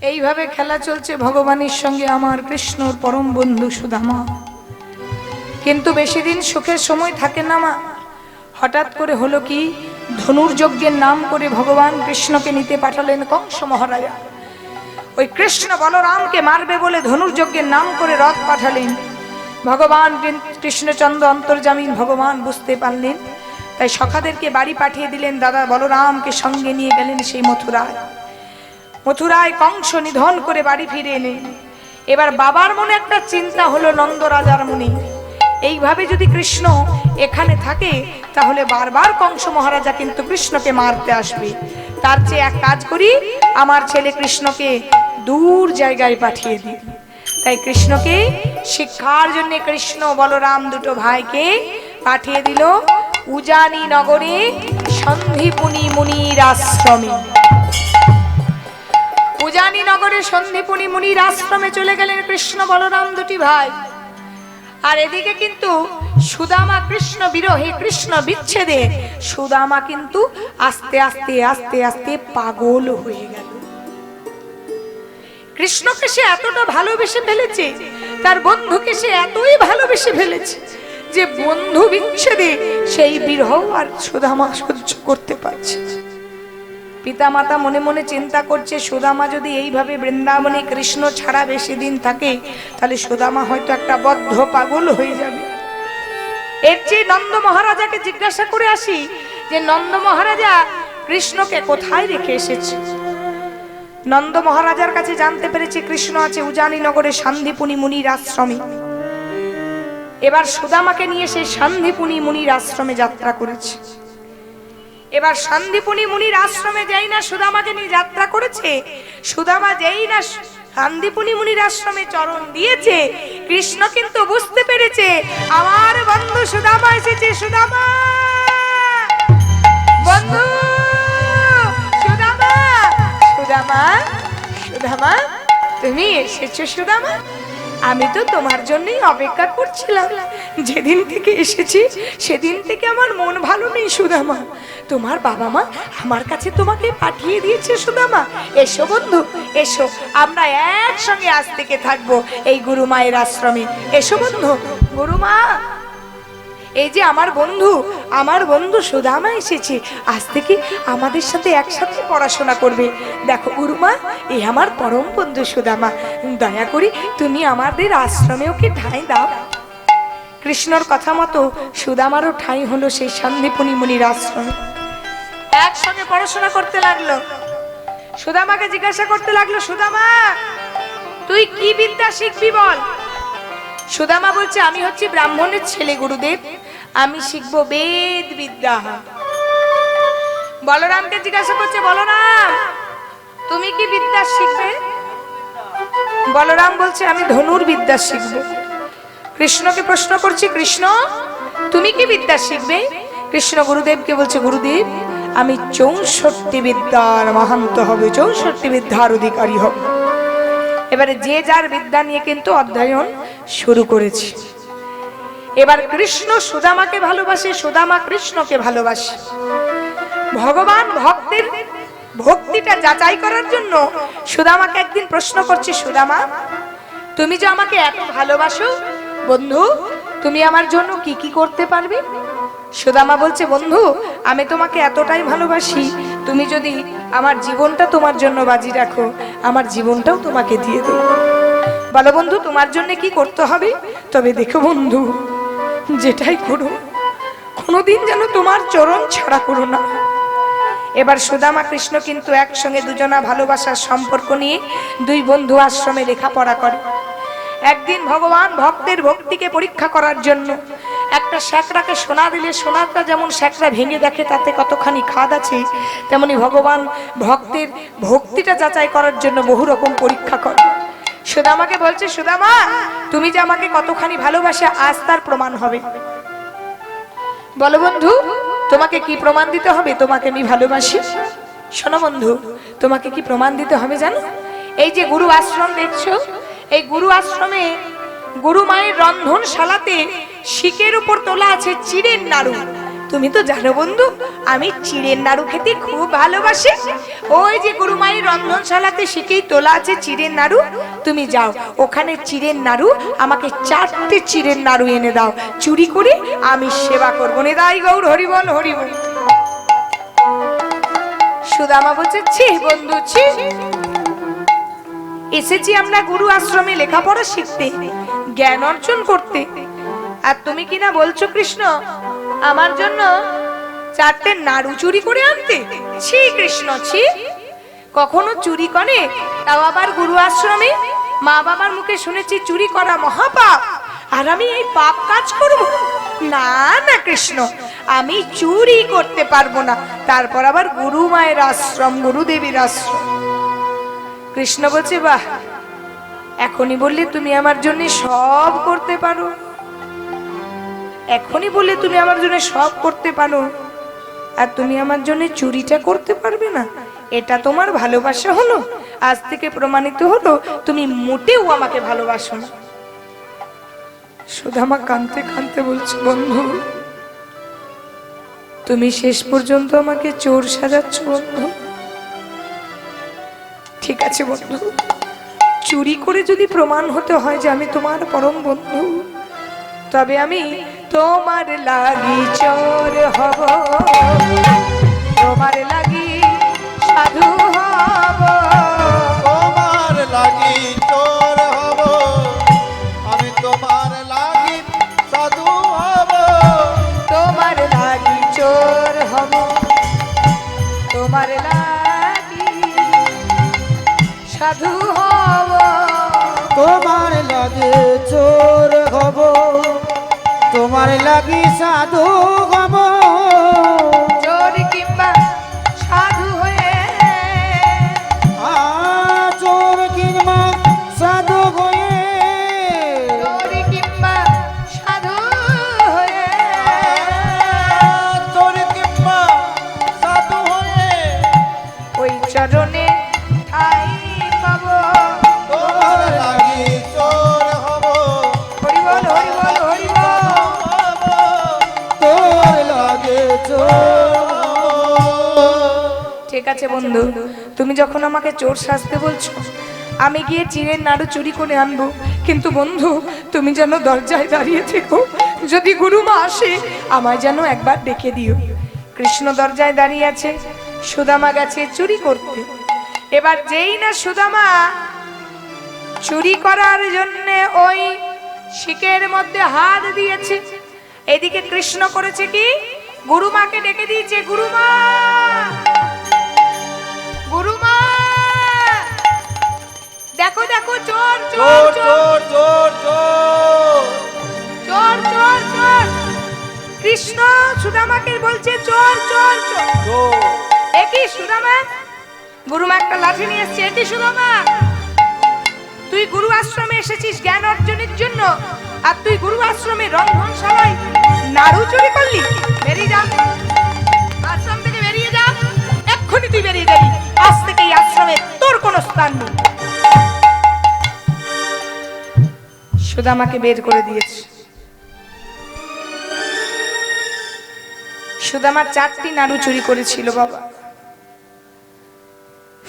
এইভাবে খেলা চলছে ভগবানের সঙ্গে আমার কৃষ্ণর পরম বন্ধু সুদামা। কিন্তু বেশি দিন সুখের সময় থাকে না মা। হঠাৎ করে হলো কি, ধনুর্যজ্ঞের নাম করে ভগবান কৃষ্ণকে নিতে পাঠালেন কংস মহারাজা। ওই কৃষ্ণ বলরামকে মারবে বলে ধনুর্যজ্ঞের নাম করে রথ পাঠালেন। ভগবান কৃষ্ণচন্দ্র অন্তর্যামী ভগবান বুঝতে পারলেন, তাই সখাদেরকে বাড়ি পাঠিয়ে দিলেন। দাদা বলরামকে সঙ্গে নিয়ে গেলেন সেই মথুরায়। মথুরায় কংস নিধন করে বাড়ি ফিরে এলেন। এবার বাবার মনে একটা চিন্তা হলো, নন্দ রাজার মনে, এইভাবে যদি কৃষ্ণ এখানে থাকে তাহলে বারবার কংস মহারাজা কিন্তু কৃষ্ণকে মারতে আসবে। তার চেয়ে এক কাজ করি, আমার ছেলে কৃষ্ণকে দূর জায়গায় পাঠিয়ে দিই। তাই কৃষ্ণকে শিক্ষার জন্য কৃষ্ণ বলরাম দুটো ভাইকে পাঠিয়ে দিল উজানি নগরে সন্ধিপুনি মুনির আশ্রমে। উজানি নগরে সন্ধিপুনি মুনির আশ্রমে চলে গেলেন কৃষ্ণ বলরাম দুটি ভাই। আর এদিকে কিন্তু সুদামা কৃষ্ণ বিরহে, কৃষ্ণ বিচ্ছেদে সুদামা কিন্তু আস্তে আস্তে আস্তে আস্তে পাগল হয়ে গেল। কৃষ্ণকে সে এতটা ভালোবেসে ফেলেছে, তার বন্ধুকে সে এতই ভালোবেসে ফেলেছে যে বন্ধু বিচ্ছেদে সেই বিরহ আর সুদামা সহ্য করতে পারছে। পিতা মাতা মনে মনে চিন্তা করছে, সুদামা যদি এইভাবে বৃন্দাবনে কৃষ্ণ ছাড়া বেশি দিন থাকে তাহলে সুদামা হয়তো একটা বদ্ধ পাগল হয়ে যাবে। এর চেয়ে নন্দ মহারাজাকে জিজ্ঞাসা করে আসি যে নন্দ মহারাজা কৃষ্ণকে কোথায় রেখে এসেছে। নন্দ মহারাজার কাছে জানতে পেরেছে কৃষ্ণ আছে উজানি নগরে সন্ধিপুনি মুনির আশ্রমে। এবার সুদামাকে নিয়ে সেই সন্ধিপুনি মুনির আশ্রমে যাত্রা করেছে। এবার সন্ধিপুনি মুনির আশ্রমে যেই না সুদামাকে নিয়ে যাত্রা করেছে, সুদামা যেই না সন্ধিপুনি মুনির আশ্রমে চরণ দিয়েছে, কৃষ্ণ কিন্তু বুঝতে পেরেছে আমার বন্ধু সুদামা এসেছে। সুদামা বন্ধু, সুদামা, সুদামা, সুদামা, তুমি এসেছো সুদামা? আমি তো তোমার জন্যই অপেক্ষা করছিলাম। যেদিন থেকে এসেছি সেদিন থেকে আমার মন ভালো নেই সুদামা। তোমার বাবা মা আমার কাছে তোমাকে পাঠিয়ে দিয়েছে সুদামা। এসো বন্ধু, এসো, আমরা একসঙ্গে আজ থেকে থাকবো এই গুরু মায়ের আশ্রমে। এসো বন্ধু। গুরুমা, এই যে আমার বন্ধু সুদামা এসেছে, আজ থেকে আমাদের সাথে একসাথে পড়াশোনা করবে। দেখো গুরুমা, এই আমার পরম বন্ধু সুদামা, দয়া করি তুমি আমাদের আশ্রমে ওকে ঠাঁই দাও। কৃষ্ণর কথা মতো সুদামারও ঠাঁই হলো সেই সন্ধিপুনি মুনির আশ্রমে। একসঙ্গে পড়াশোনা করতে লাগলো। সুদামাকে জিজ্ঞাসা করতে লাগলো, সুদামা তুই কি বিদ্যা শিখবি বল? সুদামা বলছে, আমি হচ্ছি ব্রাহ্মণের ছেলে গুরুদেব, আমি শিখবো বেদ বিদ্যা। বলরামকে জিজ্ঞাসা করছে, বলরাম তুমি কি বিদ্যা শিখবে? বলরাম বলছে, আমি ধনুর বিদ্যা শিখবো। কৃষ্ণকে প্রশ্ন করছি, কৃষ্ণ তুমি কি বিদ্যা শিখবে? কৃষ্ণ গুরুদেবকে বলছে, গুরুদেব আমি 64 বিদ্যার মাহান্ত হবে, 64 বিদ্যার অধিকারী হব। এবারে যে যার বিদ্যা নিয়ে কিন্তু অধ্যয়ন শুরু করেছে। এবার কৃষ্ণ সুদামাকে ভালোবাসে, সুদামা কৃষ্ণকে ভালোবাসে। ভগবান ভক্তের ভক্তিটা যাচাই করার জন্য সুদামাকে একদিন প্রশ্ন করছে, সুদামা তুমি যে আমাকে এত ভালোবাসো বন্ধু, তুমি আমার জন্য কি কি করতে পারবে? সুদামা বলছে, বন্ধু আমি তোমাকে এতটাই ভালোবাসি, তুমি যদি আমার জীবনটা তোমার জন্য বাজি রাখো, আমার জীবনটাও তোমাকে দিয়ে দেব। বলো বন্ধু তোমার জন্য কি করতে হবে? তবে দেখো বন্ধু, যেটাই করো কোনোদিন যেন তোমার চরণ ছাড়া করো না। এবার সুদামা কৃষ্ণ কিন্তু একসঙ্গে দুজনা ভালোবাসার সম্পর্ক নিয়ে দুই বন্ধু আশ্রমে লেখাপড়া করে। একদিন ভগবান ভক্তের ভক্তিকে পরীক্ষা করার জন্য একটা শ্যাকরাকে সোনা দিলে সোনাটা যেমন শ্যাকরা ভেঙে দেখে তাতে কতখানি খাদ আছে, তেমনি ভগবান ভক্তের ভক্তিটা যাচাই করার জন্য বহু রকম পরীক্ষা করে। সুদামাকে বলছে, সুদামা তুমি যে আমাকে কতখানি ভালোবাসে আজ তার প্রমাণ হবে। বলো বন্ধু তোমাকে কি প্রমাণ দিতে হবে তোমাকে আমি ভালোবাসি? শোনো বন্ধু, তোমাকে কি প্রমাণ দিতে হবে জানো? এই যে গুরু আশ্রম দেখছো, এই গুরু আশ্রমে গুরু মায়ের রন্ধনশালাতে শিকের উপর তোলা আছে চিড়ের নাড়ু। তুমি তো জানো বন্ধু, আমি চিড়ের নাড়ু খেতে খুব ভালোবাসি। ওই যে গুরুমায়ের রন্ধনশালাতে শিখেই তোলা আছে চিড়ের নাড়ু, তুমি যাও ওখানে চিড়ের নাড়ু আমাকে 4টে চিড়ের নাড়ু এনে দাও, চুরি করে আমি সেবা করবো। নিতাই গৌর হরিবল হরিবল। সুদামা বলছে, ছি বন্ধু ছি, এসেছি আমরা গুরু আশ্রমে লেখাপড়া শিখতে, জ্ঞান অর্জন করতে, আর তুমি কিনা বলছো কৃষ্ণ আমার জন্য 4টে নাড়ু চুরি করে আনতে। ছি কৃষ্ণ ছি, কখনো চুরি করে, তাও আবার গুরু আশ্রমে? মা বাবার মুখে শুনেছি চুরি করা মহাপাপ, আর আমি এই পাপ কাজ করব? না না কৃষ্ণ, আমি চুরি করতে পারবো না। তারপর আবার গুরু মায়ের আশ্রম, গুরুদেবীর আশ্রম। কৃষ্ণ বলছে, বাহ, এখনই বললে তুমি আমার জন্য সব করতে পারো, এখনই বললে তুমি আমার জন্য সব করতে পারো, আর তুমি আমার জন্য চুরিটা করতে পারবে না? এটা তোমার ভালোবাসা হলো? আজ থেকে প্রমাণিত হলো তুমি মোটেও আমাকে ভালোবাসো না। সুদামা কাঁদতে কাঁদতে বলছে, বন্ধু তুমি শেষ পর্যন্ত আমাকে চোর সাজাচ্ছ বন্ধু। ঠিক আছে বন্ধু, চুরি করে যদি প্রমাণ হতে হয় যে আমি তোমার পরম বন্ধু, তবে আমি তোমার লাগি চোর হব, তোমার লাগি সাধু হব, তোমার লাগি চোর হব, আমি তোমার লাগি সাধু হব, তোমার লাগি চোর হব, তোমার লাগি সাধু হব, তোমার লাগে চোর হব, তোমার লাগি সাধু হব, চোর কিংবা সাধু হয়ে, চোর কিংবা সাধু হয়ে, চোর কিংবা সাধু হয়ে, চোর কিংবা সাধু হয়ে, ওই চরণে ঠাই পাবো। তোমার লাগি চোর হব, হরিবল হরিবল হরিবল। হব, তোর লাগে চোর। ঠিক আছে বন্ধু, তুমি যখন আমাকে চোর সাজতে বলছো, আমি গিয়ে চিড়ের নাড়ু চুরি করে আনবো, কিন্তু বন্ধু তুমি যেন দরজায় দাঁড়িয়ে থেকো, যদি গুরুমা আসে আমায় যেন একবার ডেকে দিও। কৃষ্ণ দরজায় দাঁড়িয়ে আছে, সুদামা গেছে চুরি করতে। এবার যেই না সুদামা চুরি করার জন্য ওই শিকের মধ্যে হাত দিয়েছে, এদিকে কৃষ্ণ করেছে কি, গুরুমাকে ডেকে দিয়েছে, গুরুমা গুরুমা দেখো দেখো চোর চোর চোর চোর চোর চোর চোর, চোর চোর চোর। কৃষ্ণ সুদামাকে বলছে চোর চোর চোর। চোর, একই সুদামা, গুরুমা একটা লাঠি নিয়ে এসছে। একই সুদামা, তুই গুরু আশ্রমে এসেছিস জ্ঞান অর্জনের জন্য, আর তুই গুরু আশ্রমে রন্ধনশালায় নাড়ু চুরি করলি? বেরিয়ে যা, আশ্রম থেকে বেরিয়ে যা, এক্ষুনি তুই বেরিয়ে যাবি। আজ থেকে এই আশ্রমে তোর কোনো স্থান নেই। সুদামাকে বের করে দিয়েছে। সুদামা 4টি নাড়ু চুরি করেছিল বাবা।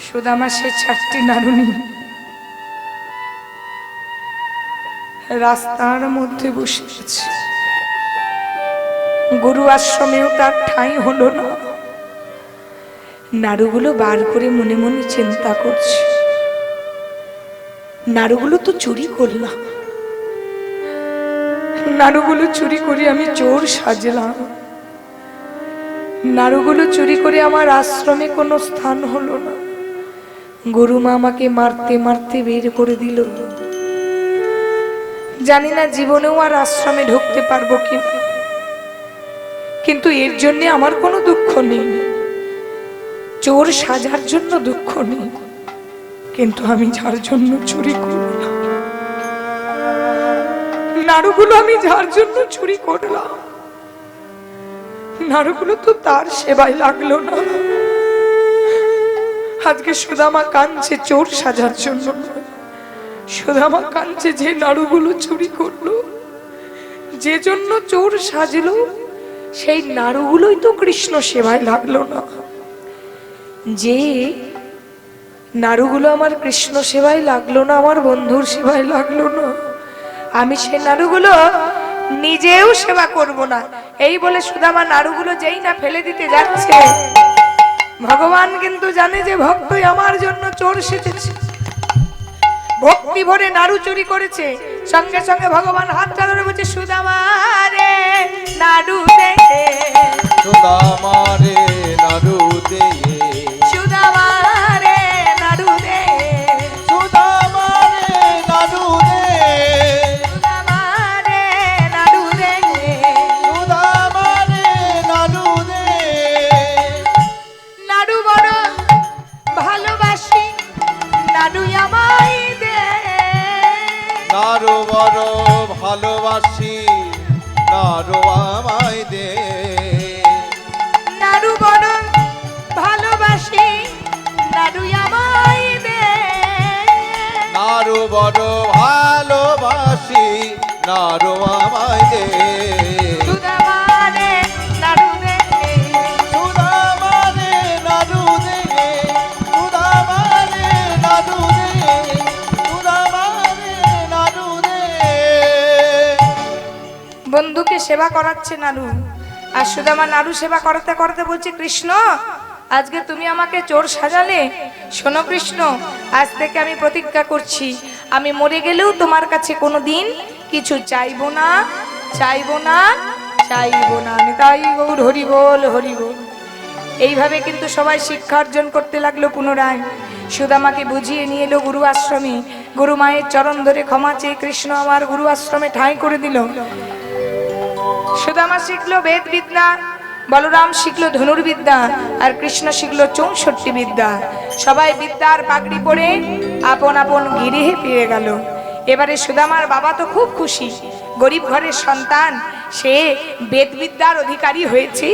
সুদামা সে 4টি নাড়ু নিয়ে রাস্তার মধ্যে বসে আছে। গুরু আশ্রমেও তার ঠাঁই হলো না। নাড়ুগুলো বার করে মনে মনে চিন্তা করছে, নাড়ুগুলো তো চুরি করলাম, নাড়ুগুলো চুরি করে আমি চোর সাজলাম, নাড়ুগুলো চুরি করে আমার আশ্রমে কোনো স্থান হলো না। গুরুমা আমাকে মারতে মারতে বের করে দিল। জানি না জীবনেও আর আশ্রমে ঢুকতে পারবো কি, কিন্তু এর জন্য আমার কোনো দুঃখ নেই। চোর সাজার জন্য দুঃখ নেই, কিন্তু আমি যার জন্য চুরি করলাম, নাড়ুগুলো আমি যার জন্য চুরি করলাম, নাড়ুগুলো তো তার সেবায় লাগলো না। আজকে সুদামা কাঁদছে চোর সাজার জন্য, সুদামা কাঁদছে যে নাড়ুগুলো চুরি করলো, যে জন্য চোর সাজলো সেই নাড়ুগুলোই তো কৃষ্ণ সেবায় লাগলো না। যে নাড়ুগুলো আমার কৃষ্ণ সেবায় লাগলো না, আমার বন্ধুর সেবায় লাগলো না, আমি সেই নাড়ুগুলো নিজেও সেবা করব না। এই বলে সুদামা নাড়ুগুলো যেই না ফেলে দিতে যাচ্ছে, ভগবান কিন্তু জানে যে ভক্তই আমার জন্য চোর সেজেছে, ভক্তি ভরে নাড়ু চুরি করেছে। সঙ্গে সঙ্গে ভগবান হাতটা ধরে বলছে, সুদামা রে নাড়ু দে, সুদামা রে নাড়ু দে, সুদামা রে নাড়ু দে, সুদামা রে নাড়ু দে, সুদামা রে নাড়ু দে, সুদামা রে নাড়ু দে। নাড়ু বড় ভালোবাসি, নাড়ু আমায় দে, নাড়ু বড় ভালোবাসি, নাড়ু আমায় দে। নাড়ু বড় ভালোবাসি, নাড়ু আমায় দে, নাড়ু বড় ভালোবাসি, নাড়ু আমায় দে। সুদামা রে নাড়ু দে, সুদামা রে নাড়ু দে, সুদামা রে নাড়ু দে, সুদামা রে নাড়ু দে। বন্ধুকে সেবা করাচ্ছে নাড়ু, আর সুদামা নাড়ু সেবা করতে করতে বলছে, কৃষ্ণ আজকে তুমি আমাকে চোর সাজালে। শোনো কৃষ্ণ, আজ থেকে আমি প্রতিজ্ঞা করছি, আমি মরে গেলেও তোমার কাছে কোনোদিন কিছু চাইবো না, চাইবো না, চাইবো না। আমি তাই গৌর হরি বল, হরি বল। এইভাবে কিন্তু সবাই শিক্ষা অর্জন করতে লাগলো। পুনরায় সুদামাকে বুঝিয়ে নিয়ে এলো গুরু আশ্রমে। গুরু মায়ের চরণ ধরে ক্ষমা চেয়ে কৃষ্ণ আমার গুরু আশ্রমে ঠাঁই করে দিল। সুদামা শিখলো বেদ বিদ্যা, বলরাম শিখলো ধনুর্বিদ্যা, আর কৃষ্ণ শিখলো 64 বিদ্যা। সবাই বিদ্যার পাগড়ি পরে আপন আপন গৃহে ফিরে গেল। এবারে সুদামার বাবা তো খুব খুশি, গরিব ঘরের সন্তান, সে বেদ বিদ্যার অধিকারী হয়েছে।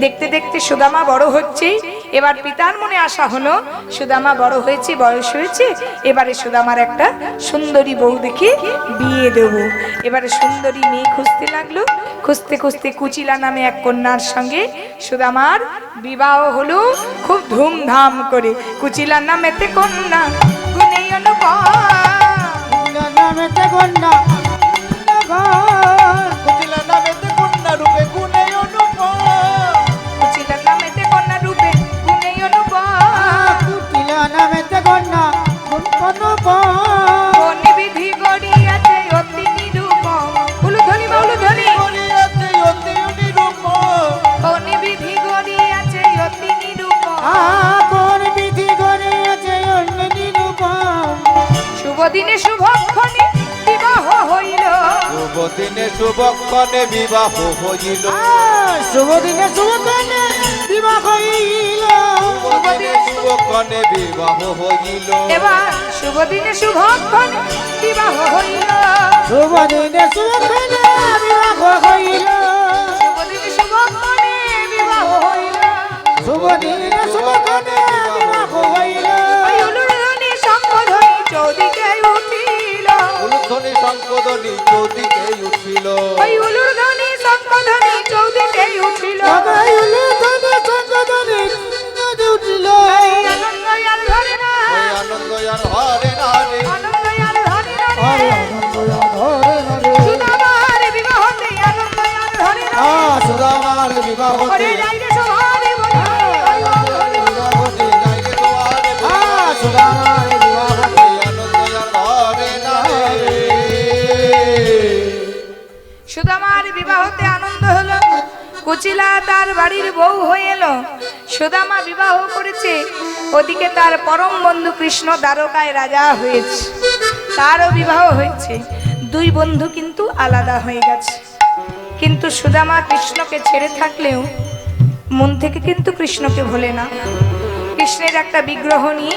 দেখতে দেখতে সুদামা বড় হচ্ছে। এবার পিতার মনে আশা হলো, সুদামা বড় হয়েছে, বয়স হয়েছে, এবারে সুদামার একটা সুন্দরী বউ দেখে বিয়ে দেব। এবারে সুন্দরী মেয়ে খুঁজতে লাগলো। খুঁজতে খুঁজতে কুচিলা নামে এক কন্যার সঙ্গে সুদামার বিবাহ হলো খুব ধুমধাম করে। কুচিলা নামেতে কন্যা গুণে অনুপম, নামেতে কন্যা কুচিলা নামেতে কন্যা রূপে গুণে অনুপম, কুচিলা নামেতে কন্যা রূপে গুণে অনুপম, কুটিলা নামেতে কন্যা অনুপম, কোন বিধি গড়িয়াছে অতি নিরূপম। উলুধ্বনি বা উলুধ্বনি। করিয়াছে অতি নিরূপম, কোন বিধি গড়িয়াছে অতি নিরূপম। কোন বিধি করিয়াছে অন্য নিরূপম, শুভ দিনে শুভক্ষণে বিবাহ হইল, শুভ দিনে শুভক্ষণে বিবাহ হইল, শুভ দিনে শুভক্ষণে বিবাহ হইল, শুভ দিনে শুভক্ষণে বিবাহ হইল, এবার শুভ দিনে শুভক্ষণে বিবাহ হইল, শুভ দিনে শুভক্ষণে বিবাহ হইল, শুভ দিনে শুভক্ষণে বিবাহ হইল। শুভ দিনে শুভক্ষণে বিবাহ হইল, ওই উলুধ্বনি শঙ্খধ্বনি চৌদিকে উঠিল, উলুধ্বনি শঙ্খধ্বনি চৌদিকে উঠিল, ওই উলুধ্বনি শঙ্খধ্বনি চৌদিকে উঠিল। সবাই উলুধ্বনি শঙ্খধ্বনি উঠিল, এই আনন্দ আর ধরে না, ওই আনন্দ আর হরে নারে, আনন্দ আর ধরে না রে। হরে আনন্দ ধরে নরে, সুদামার বিবাহতে আনন্দ আর ধরে না। সুদামার বিবাহ ওরে যাই রে সভারে বলি, ওই হরি বল। বিবাহতে যাইরে তোমারে সুদামার বিবাহ ওই আনন্দ আর হরে নারে। সুদামার বিবাহতে আনন্দ হলো। কুচিলা তার বাড়ির বউ হয়ে এলো। সুদামা বিবাহ করেছে, ওদিকে তার পরম বন্ধু কৃষ্ণ দ্বারকায় রাজা হয়েছে, তারও বিবাহ হয়েছে। দুই বন্ধু কিন্তু আলাদা হয়ে গেছে। কিন্তু সুদামা কৃষ্ণকে ছেড়ে থাকলেও মন থেকে কিন্তু কৃষ্ণকে ভোলে না। কৃষ্ণের একটা বিগ্রহ নিয়ে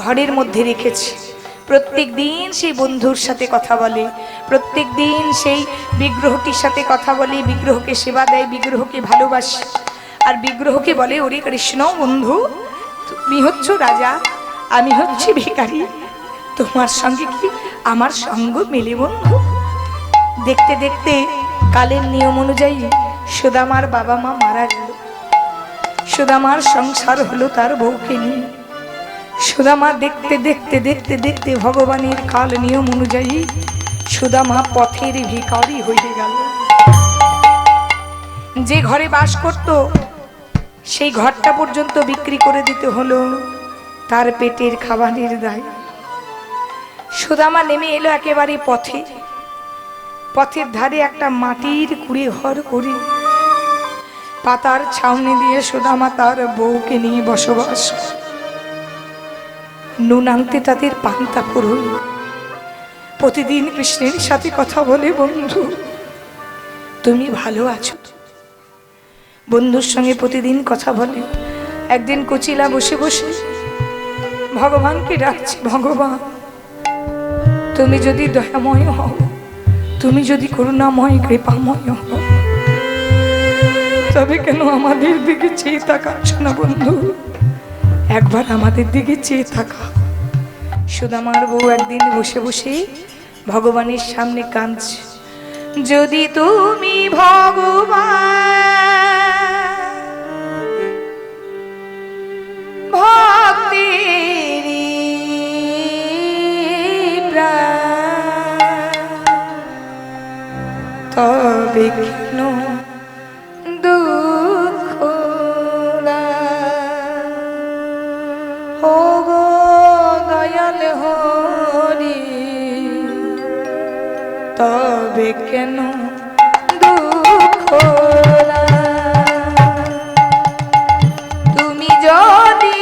ঘরের মধ্যে রেখেছে। প্রত্যেক দিন সেই বন্ধুর সাথে কথা বলে, প্রত্যেক দিন সেই বিগ্রহটির সাথে কথা বলে, বিগ্রহকে সেবা দেয়, বিগ্রহকে ভালোবাসে। আর বিগ্রহকে বলে, ওরে কৃষ্ণ বন্ধু, তুমি হচ্ছ রাজা, আমি হচ্ছি ভিখারি, তোমার সঙ্গে কি আমার সঙ্গ মেলে বন্ধু? দেখতে দেখতে কালের নিয়ম অনুযায়ী সুদামার বাবা মা মারা গেল, সুদামার সংসার হলো তার বউকে নিয়ে। সুদামা দেখতে দেখতে দেখতে দেখতে ভগবানের কাল নিয়ম অনুযায়ী সুদামা পথের ভিখারি হয়ে গেল। যে ঘরে বাস করত সেই ঘরটা পর্যন্ত বিক্রি করে দিতে হলো তার পেটের খাবারের দায়। সুদামা নেমে এলো একেবারে পথে। পথের ধারে একটা মাটির কুড়ে ঘর করে পাতার ছাউনি দিয়ে সুদামা তার বউকে নিয়ে বসবাস। নুন আনতে তাদের পান্তা পুরোই। প্রতিদিন কৃষ্ণের সাথে কথা বলে, বন্ধু তুমি ভালো আছো? বন্ধুর সঙ্গে প্রতিদিন কথা বলে। একদিন কুচিলা বসে বসে ভগবানকে ডাকছে, ভগবান তুমি যদি দয়াময় হও, তুমি যদি করুণাময় কৃপাময় হও, তবে কেন আমাদের দিকে চেয়ে তাকাচ্ছ না বন্ধু? একবার আমাদের দিকে চেয়ে থাকা। সুদামার বউ একদিন বসে বসে ভগবানের সামনে কাঁদছে, যদি তুমি ভগবান ভক্তেরি প্রাণ, তবে কেন দুঃখ ও গো দয়াল হরি, তবে কেন দুঃখ? তুমি যদি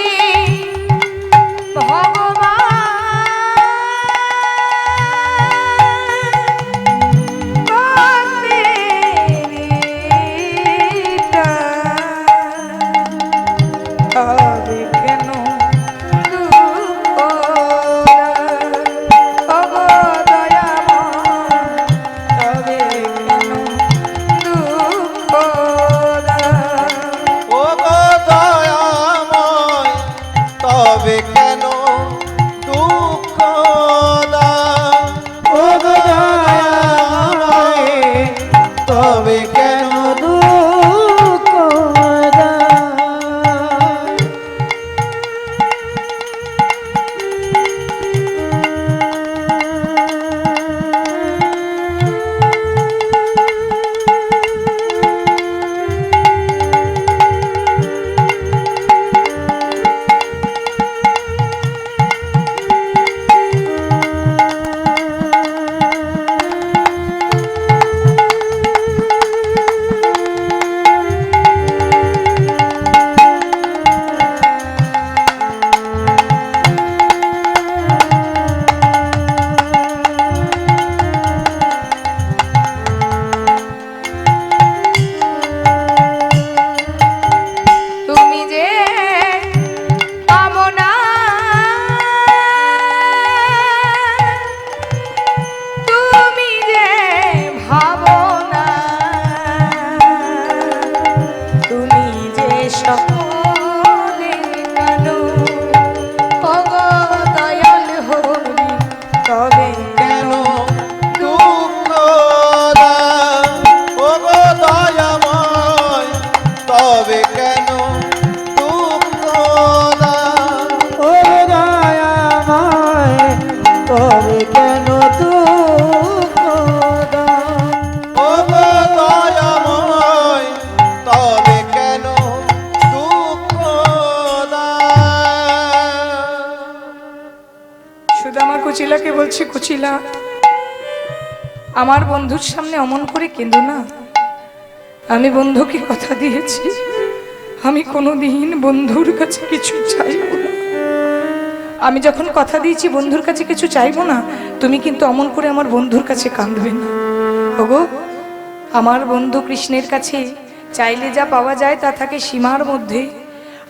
কুচিলাকে বলছি, কুচিলা আমার বন্ধুর সামনে অমন করে কেঁদো না। আমি বন্ধুকে কথা দিয়েছি আমি কোনোদিন বন্ধুর কাছে কিছু চাইব না। আমি যখন কথা দিয়েছি বন্ধুর কাছে কিছু চাইবো না, তুমি কিন্তু অমন করে আমার বন্ধুর কাছে কাঁদবে না। ওগো, আমার বন্ধু কৃষ্ণের কাছে চাইলে যা পাওয়া যায় তা থাকে সীমার মধ্যে,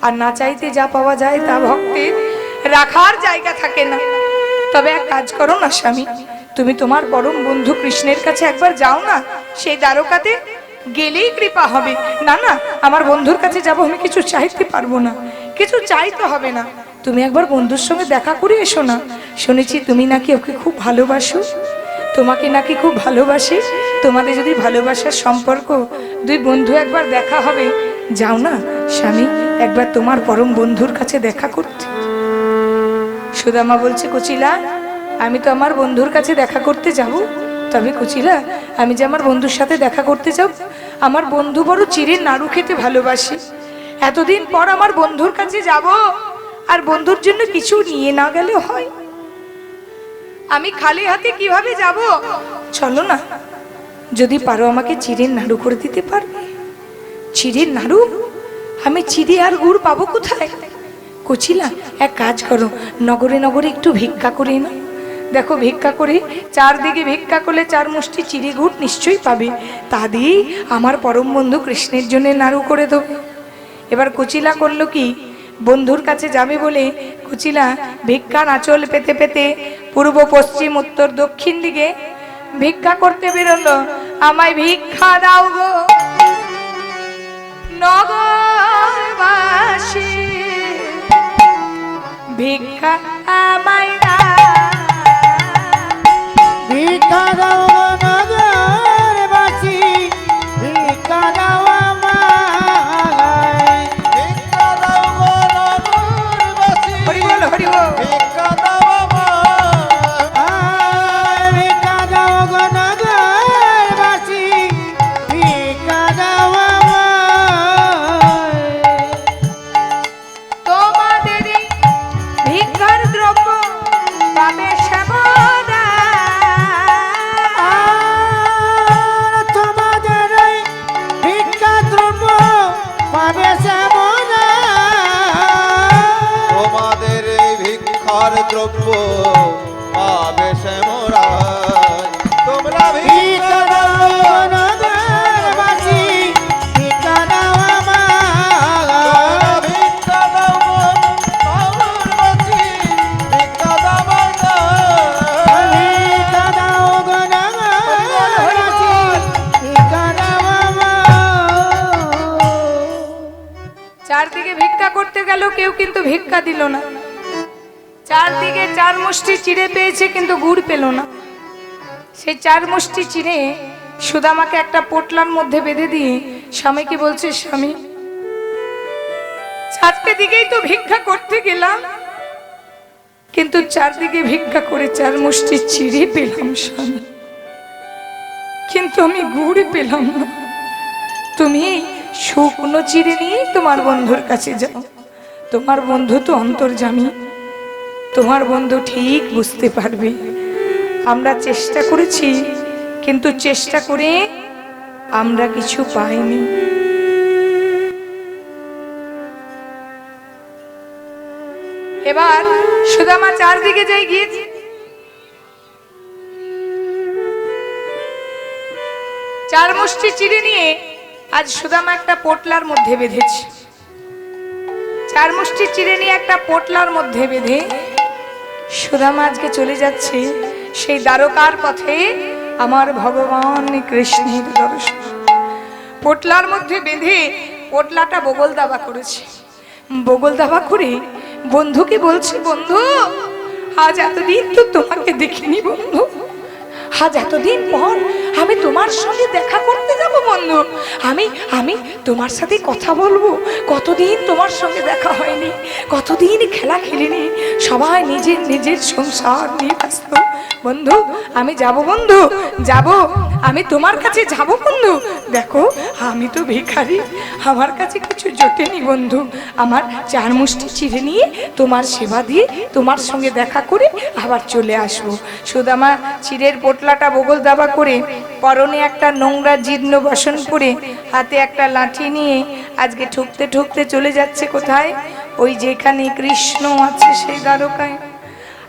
আর না চাইতে যা পাওয়া যায় তা ভক্তের রাখার জায়গা থাকে না। তবে এক কাজ করো না স্বামী, তুমি তোমার পরম বন্ধু কৃষ্ণের কাছে একবার যাও না, সেই দ্বারকাতে গেলেই কৃপা হবে। না না, আমার বন্ধুর কাছে যাবো, আমি কিছু চাইতে পারবো না, কিছু চাইতে হবে না, তুমি একবার বন্ধুর সঙ্গে দেখা করে এসো না। শুনেছি তুমি নাকি ওকে খুব ভালোবাসো, তোমাকে নাকি খুব ভালোবাসি, তোমাদের যদি ভালোবাসার সম্পর্ক, দুই বন্ধু একবার দেখা হবে, যাও না স্বামী একবার তোমার পরম বন্ধুর কাছে দেখা করতে। সুদামা বলছে কুচিলা, আমি তো আমার বন্ধুর কাছে দেখা করতে যাব, তবে কুচিলা আমি যে আমার বন্ধুর সাথে দেখা করতে যাব, আমার বন্ধু বড় চিড়ের নাড়ু খেতে ভালোবাসে, এতদিন পর আমার বন্ধুর কাছে যাব, আর বন্ধুর জন্য কিছু নিয়ে না গেলে হয়, আমি খালি হাতে কিভাবে যাব? চলো না, যদি পারো আমাকে চিড়ের নাড়ু করে দিতে পারবে। চিড়ের নাড়ু? আমি চিড়ে আর গুড় পাবো কোথায়? কুচিলা এক কাজ করো, নগরে নগরে একটু ভিক্ষা করে না, দেখো ভিক্ষা করে চারদিকে ভিক্ষা করলে 4 মুষ্টি চিড়ে গুড় নিশ্চয়ই পাবে, তা দিয়েই আমার পরম বন্ধু কৃষ্ণের জন্য নাড়ু করে দেবো। এবার কুচিলা করলো কি, বন্ধুর কাছে যাবে বলে কুচিলা ভিক্ষার আঁচল পেতে পেতে পূর্ব পশ্চিম উত্তর দক্ষিণ দিকে ভিক্ষা করতে বেরোলো। আমায় ভিক্ষা দাও গো নগরবাসী, ভিক্ষা আমায় দাও, ভিক্ষা দাও নগরবাসী, ভিক্ষা দাও আমায়। ভিক্ষা দাও গো নগরবাসী, হরি বল হরি বল। ভিক্ষা দাও আমায়। ভিক্ষা দাও গো নগরবাসী, ভিক্ষা দাও আমায়। তোমাদের এই ভিক্ষার দ্রব্য পাবে শ্যামদা, আর তোমাদের এই ভিক্ষা দ্রব্য পাবে শ্যামলা। তোমাদের এই ভিক্ষার দ্রব্য পাবে শ্যামরাজ। তোমরা ভিক্ষা দাও নগরবাসী, ভিক্ষা দাও আমায়। ভিক্ষা দাও গো নগরবাসী, ভিক্ষা দাও আমায়। ভিক্ষা দাও গো নগরবাসী, ভিক্ষা দাও আমায়। চারদিকে ভিক্ষা করতে গেল, কেউ কিন্তু ভিক্ষা দিল না। চারদিকে 4 মুষ্টি চিড়ে পেয়েছে কিন্তু গুড় পেল না। সেই 4 মুষ্টি চিড়ে সুদামাকে একটা পোটলার মধ্যে বেঁধে দিয়ে স্বামীকে বলছে, স্বামী 4টে দিকেই তো ভিক্ষা করতে গেলাম, কিন্তু চারদিকে ভিক্ষা করে 4 মুষ্টি চিড়ে পেলাম স্বামী, কিন্তু আমি গুড় পেলাম না। তুমি শুকনো চিড়ে নিয়ে তোমার বন্ধুর কাছে যাও, তোমার বন্ধু তো অন্তর্যামী, তোমার বন্ধু ঠিক বুঝতে পারবে। আমরা চেষ্টা করেছি, কিন্তু চেষ্টা করে আমরা কিছু পাইনি। এবার সুদামা চারদিকে যাই গিয়েছে, 4 মুষ্টি চিড়ে নিয়ে আজ সুদামা একটা পোটলার মধ্যে বেঁধেছে। 4 মুষ্টি চিড়ে নিয়ে একটা পোটলার মধ্যে বেঁধে সুদামা আজকে চলে যাচ্ছে সেই দ্বারকার পথে আমার ভগবান কৃষ্ণের দর্শন। পোটলার মধ্যে বেঁধে পোটলাটা বগল দাবা করেছে, বগল দাবা করে বন্ধুকে বলছে, বন্ধু আজ এতদিন তো তোমাকে দেখিনি বন্ধু, আজ এতদিন পর আমি তোমার সঙ্গে দেখা করতে যাব বন্ধু, আমি তোমার সাথে কথা বলবো। কতদিন তোমার সঙ্গে দেখা হয়নি, কতদিন খেলা খেলিনি, সবাই নিজের নিজের সংসার নিয়ে ব্যস্ত। বন্ধু আমি যাব, বন্ধু যাব, আমি তোমার কাছে যাব বন্ধু। দেখো আমি তো ভিখারি, আমার কাছে কিছু জোটেনি বন্ধু, আমার 4 মুষ্টি চিড়ে নিয়ে তোমার সেবা দিয়ে তোমার সঙ্গে দেখা করে আবার চলে আসবো। সুদামা চিড়ের পোটলাটা বগল দাবা করে, পরনে একটা নোংরা জীর্ণ বসন পরে, হাতে একটা লাঠি নিয়ে আজকে ঠুকতে ঠুকতে চলে যাচ্ছে কোথায়? ওই যেখানে কৃষ্ণ আছে সেই দ্বারকায়।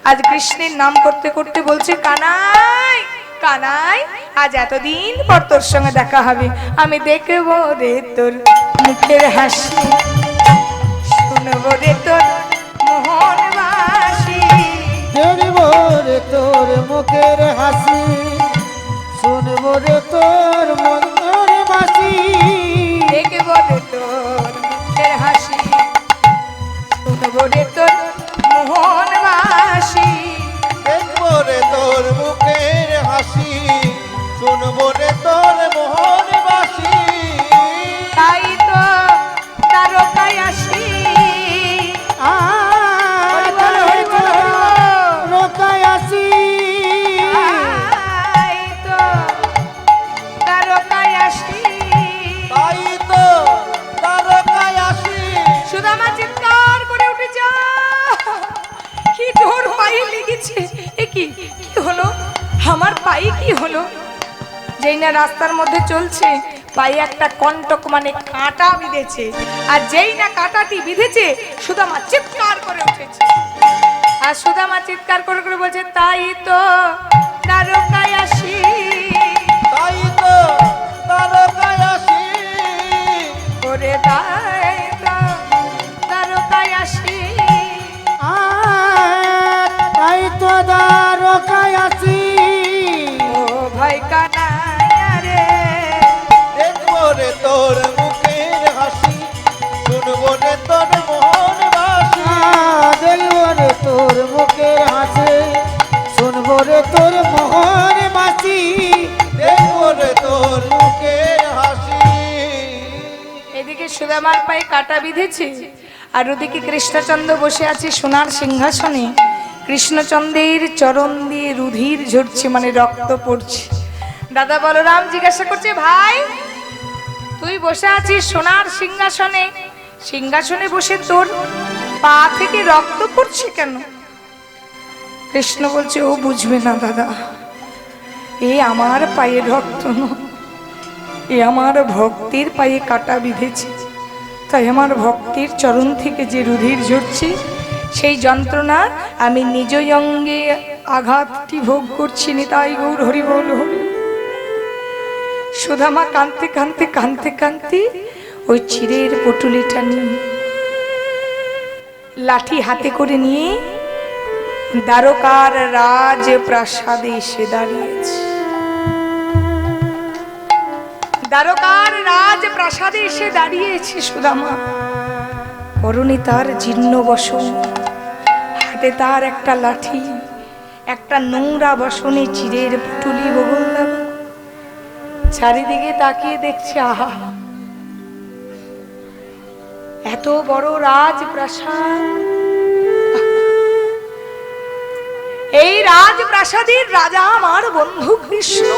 আজ কৃষ্ণের নাম করতে করতে বলছে, কানাই কানাই আজ এতদিন পর তোর সঙ্গে দেখা হবে, আমি দেখবো রে তোর মুখের হাসি, শুনবো রে তোর মোহন বাসি। দেখবো রে তোর মুখের হাসি, শুনবো রে তোর মনের বাসি। দেখবো রে তোর মুখের হাসি, শুনবো রে তোর মোহন বাসি। দেখবো রে তোর মুখের হাসি, শুনবো রে তোর মোহন বাসি তাই তো দ্বারকায় আসি। রোকায় আসি তাই তো দ্বারকায় আসি। তাই তো দ্বারকায় আসি। সুদামা চিৎকার করে উঠে যা, কি জোর পায়ে লেগেছে। এ কি কি হলো, আমার পায়ে কি হলো? যেই না রাস্তার মধ্যে চলছে, পায়ে একটা কণ্টক মানে কাঁটা বিঁধেছে, আর যেই না কাঁটাটি বিঁধেছে সুদামা চিৎকার করে উঠেছে। আর সুদামা চিৎকার করে করে বলছে, তাই তো দ্বারকায় আসি। তাই তো দ্বারকায় আসি। করে তাই তো দ্বারকায় আসি। তাই তো দ্বারকায় আসি। ও ভাই কানাইয়া রে, দেখবো রে তোর মুখের হাসি, শুনবো রে তোর মোহন বাসি। দেখবো রে তোর মুখের হাসি, শুনবো রে তোর মোহন বাসি। দেখবো রে তোর মুখের হাসি। এদিকে সুদামার পায়ে কাটা বিঁধেছে, আর ওদিকে কৃষ্ণচন্দ্র বসে আছে সোনার সিংহাসনে। কৃষ্ণচন্দ্রের চরণ দিয়ে রুধির ঝরছে, মানে রক্ত পড়ছে। দাদা বলরাম জিজ্ঞাসা করছে, ভাই তুই বসে আছিস সোনার সিংহাসনে, সিংহাসনে বসে তোর পা থেকে রক্ত পড়ছে কেন? কৃষ্ণ বলছে, ও বুঝবে না দাদা, এ আমার পায়ে রক্ত নয়, এ আমার ভক্তির পায়ে কাটা বিঁধেছে। তাই আমার ভক্তির চরণ থেকে যে রুধির ঝরছে, সেই যন্ত্রণা আমি নিজ অঙ্গে আঘাতটি ভোগ করছি। নিতাই গৌর হরি বল হরি। সুদামা কাঁদতে কাঁদতে কাঁদতে কাঁদতে ওই চিরের পটুলিটা নিয়ে, লাঠি হাতে করে নিয়ে দ্বারকার রাজ প্রাসাদে এসে দাঁড়িয়েছে। দ্বারকার রাজ প্রাসাদে এসে দাঁড়িয়েছে সুদামা। পরনে তার জীর্ণ বসন, হাতে তার একটা লাঠি, একটা নোংরা বসনে চিরের পুটুলি বগল। চারিদিকে তাকিয়ে দেখছে, আহা এত বড় রাজপ্রাসাদ, এই রাজপ্রাসাদের রাজা আমার বন্ধু কৃষ্ণ,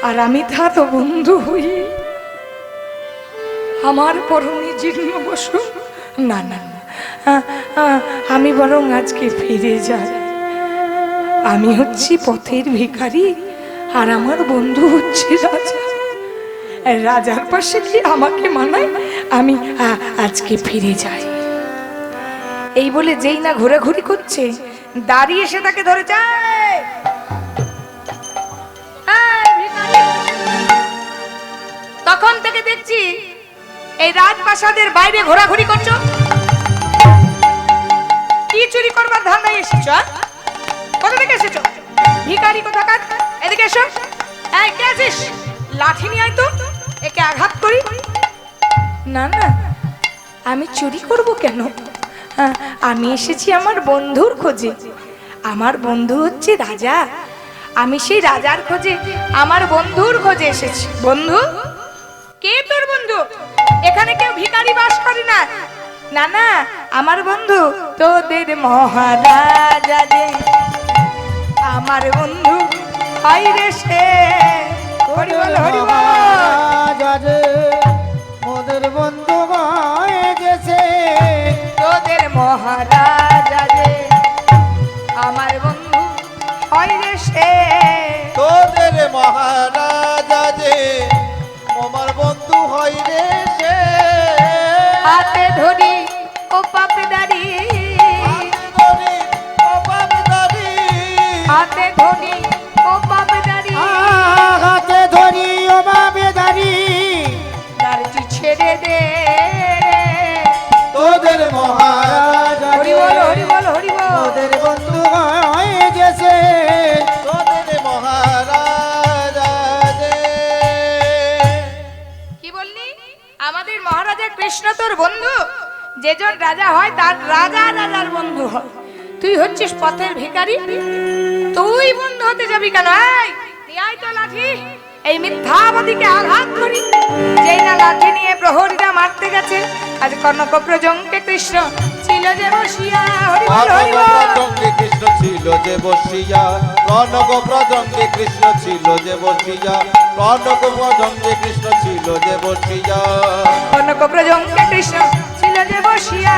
আর আমি তার বন্ধু হই আমার পরনে জীর্ণ বসন। না না না, আমি বরং আজকে ফিরে যাই। আমি হচ্ছি পথের ভিখারি, আর আমার বন্ধু হচ্ছে রাজা। রাজার পাশে কি আমাকে মানায়? আমি আজকে ফিরে যাই। এই বলে যেই না ঘোরাঘুরি করছে, দাঁড়িয়ে এসে তাকে ধরে যায়। তখন থেকে দেখছি এই রাজপ্রাসাদের বাইরে ঘোরাঘুরি করছো, কি চুরি করবার ধান্দায় এসেছো? কোথা থেকে এসেছো? ভিখারি কোথাকার, এদিকে এসো। এই কে আছিস? লাঠি নিয়ে আয় তো, একে আঘাত করি। না না, আমি চুরি করব কেন? আমি এসেছি আমার বন্ধুর খোঁজে। আমার বন্ধু হচ্ছে রাজা, আমি সেই রাজার খোঁজে, আমার বন্ধুর খোঁজে এসেছি। বন্ধু? কে তোর বন্ধু? এখানে কেউ ভিখারি বাস করে না। না না, আমার বন্ধু তোদের মহারাজা রে, আমার বন্ধু হয় রে সে। হরি বল হরি বল। মোদের বন্ধু হয়ে গেছে, তোদের মহারাজা রে, আমার বন্ধু হয় রে সে। তোদের মহারাজা যে আমার বন্ধু হয় রে সে। হাতে ধরি ও পাপদারি, হাতে ধরি ও পাপদারি, হাতে ধরি ও বাবেদারি, দাঁড়ি ছেড়ে দে। তোদের মহারাজা হরি বল হরি বল হরি বল। মোদের বন্ধু হয়ে গেছে, তোদের মহারাজা যে। কি বললি? আমাদের মহারাজা কৃষ্ণ তোর বন্ধু? যেজন রাজা হয় তার রাজা রাজার বন্ধু হয়। তুই হচ্ছিস পথের ভিখারি, তুই বন্ধু হতে যাবি কেন? এই, নিয়ে আয় তো লাঠি, এই মিথ্যাবাদীকে আঘাত করি। যেই না লাঠি নিয়ে প্রহরীরা মারতে গেছে, আজ কর্ণকপ্রজঙ্কে কৃষ্ণ ছিল যে বসিয়া। হরি বল, হরি বল। প্রজঙ্গে কৃষ্ণ ছিল যে বসিয়া, কনক প্রজঙ্গে কৃষ্ণ ছিল যে বসিয়া, কনক প্রজঙ্গে কৃষ্ণ ছিল যে বসিয়া। কর্ণকপ্রজঙ্কে কৃষ্ণ ছিল যে বসিয়া।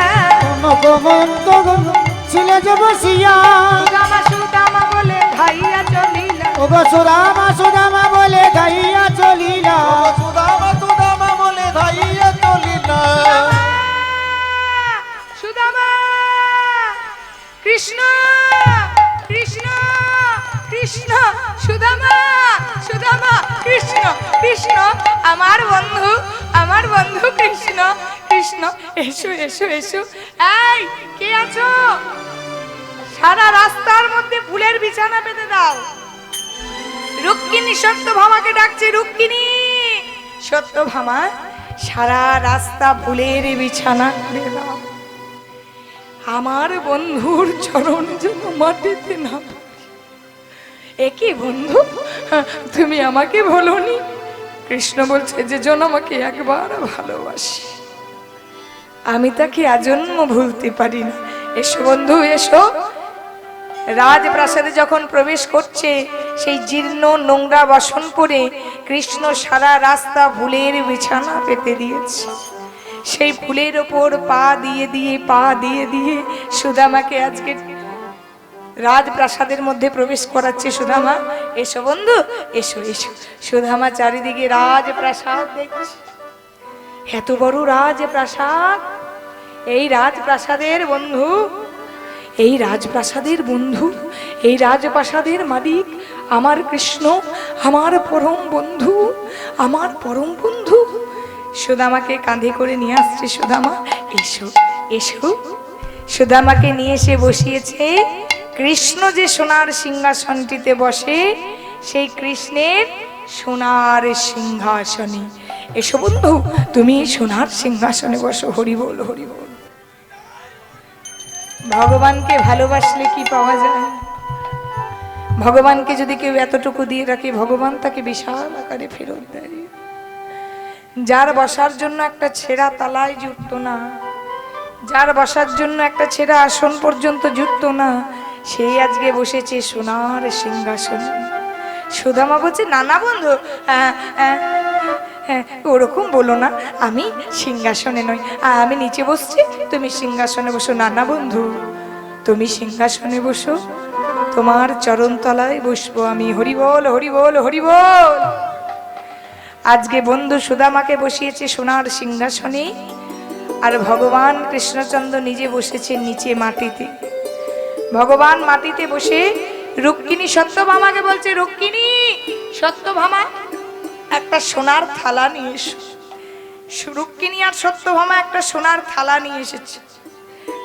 কনকবন্ত ছিল যে বসিয়া। সুদামা সুদামা বলে ধাইয়া চলিলা। ও গো সুদামা সুদামা বলে গাইয়া চলিলা। সুদামা সুদামা বলে ধাইয়া চলিলা। সুদামা, কৃষ্ণ কৃষ্ণ কৃষ্ণ, সুদামা সুদামা, কৃষ্ণ কৃষ্ণ, আমার বন্ধু, আমার বন্ধু কৃষ্ণ কৃষ্ণ, এসো এসো এসো। এই, কে আছো? সারা রাস্তার মধ্যে ফুলের বিছানা পেতে দাও। রুক্মিণী সত্যভামাকে ডাকছে, রুক্মিণী সত্যভামা, সারা রাস্তা ফুলের বিছানা করে দাও। আমার বন্ধুর চরণ যেন মাটিতে না পড়ে। একই বন্ধু, তুমি আমাকে বলোনি? কৃষ্ণ বলছে, যে জন আমাকে একবার ভালোবাসে আমি তাকে আজন্ম ভুলতে পারি না। এসো বন্ধু এসো। রাজপ্রাসাদে যখন প্রবেশ করছে, সেই জীর্ণ নোংরা বসন পরে কৃষ্ণ সারা রাস্তা ফুলের বিছানা পেতে দিয়েছে। সেই ফুলের ওপর পা দিয়ে দিয়ে পা দিয়ে দিয়ে সুদামাকে আজকে রাজপ্রাসাদের মধ্যে প্রবেশ করাচ্ছে। সুদামা এসো বন্ধু, এসো এসো। সুদামা চারিদিকে রাজপ্রাসাদ দেখছে, এত বড় রাজপ্রাসাদ। এই রাজপ্রাসাদের বন্ধু, এই রাজপ্রাসাদের বন্ধু, এই রাজপ্রাসাদের মালিক আমার কৃষ্ণ, আমার পরম বন্ধু, আমার পরম বন্ধু। সুদামাকে কাঁধে করে নিয়ে আসছে। সুদামা এসো এসো। সুদামাকে নিয়ে এসে বসিয়েছে। কৃষ্ণ যে সোনার সিংহাসনটিতে বসে, সেই কৃষ্ণের সোনার সিংহাসনে। এসো বন্ধু, তুমি সোনার সিংহাসনে বসো। হরি বল, হরি বল। ভগবানকে ভালোবাসলে কি পাওয়া যায়? ভগবানকে যদি কেউ এতটুকু দিয়ে রাখে, ভগবান তাকে বিশাল আকারে ফেরত দেয়। যার বসার জন্য একটা ছেঁড়া তালায় জুটতো না, যার বসার জন্য একটা ছেঁড়া আসন পর্যন্ত জুটতো না, সেই আজকে বসেছে সোনার সিংহাসনে। সুদামা বলছে, না না বন্ধু, ওরকম বলো না, আমি সিংহাসনে নই, আমি নিচে বসছি, তুমি সিংহাসনে বসো। না না বন্ধু, তুমি সিংহাসনে বসো, তোমার চরণ তলায় বসবো আমি। হরি বল, হরি বল, হরি বল। আজকে বন্ধু সুদামাকে বসিয়েছে সোনার সিংহাসনে, আর ভগবান কৃষ্ণচন্দ্র নিজে বসেছে নিচে মাটিতে। ভগবান মাটিতে বসে রুক্মিণী সত্যভামাকে বলছে, রুক্মিণী সত্যভামা, একটা সোনার থালা নিয়ে এসো। রুক্মিণী আর সত্যভামা একটা সোনার থালা নিয়ে এসেছে।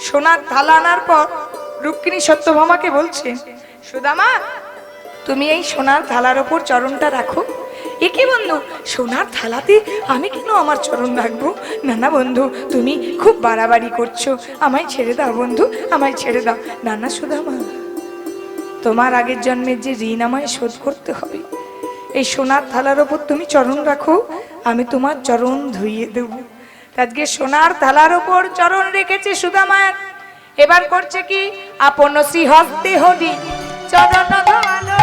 সোনার থালা আনার পর রুক্মিণী সত্যভামাকে বলছে, সুদামা তুমি এই সোনার থালার ওপর চরণটা রাখো। একে বন্ধু, সোনার থালাতে আমি কেন আমার চরণ রাখবো? না না বন্ধু, তুমি খুব বাড়াবাড়ি করছো, আমায় ছেড়ে দাও বন্ধু, আমায় ছেড়ে দাও। না না সুদামা, তোমার আগের জন্মের যে ঋণ আমায় শোধ করতে হবে। এই সোনার থালার ওপর তুমি চরণ রাখো, আমি তোমার চরণ ধুইয়ে দেব। আজকে সোনার থালার ওপর চরণ রেখেছে সুদামার। এবার করছে কি, আপন শ্রীহস্তে হরি চরণ ধোয়ালো,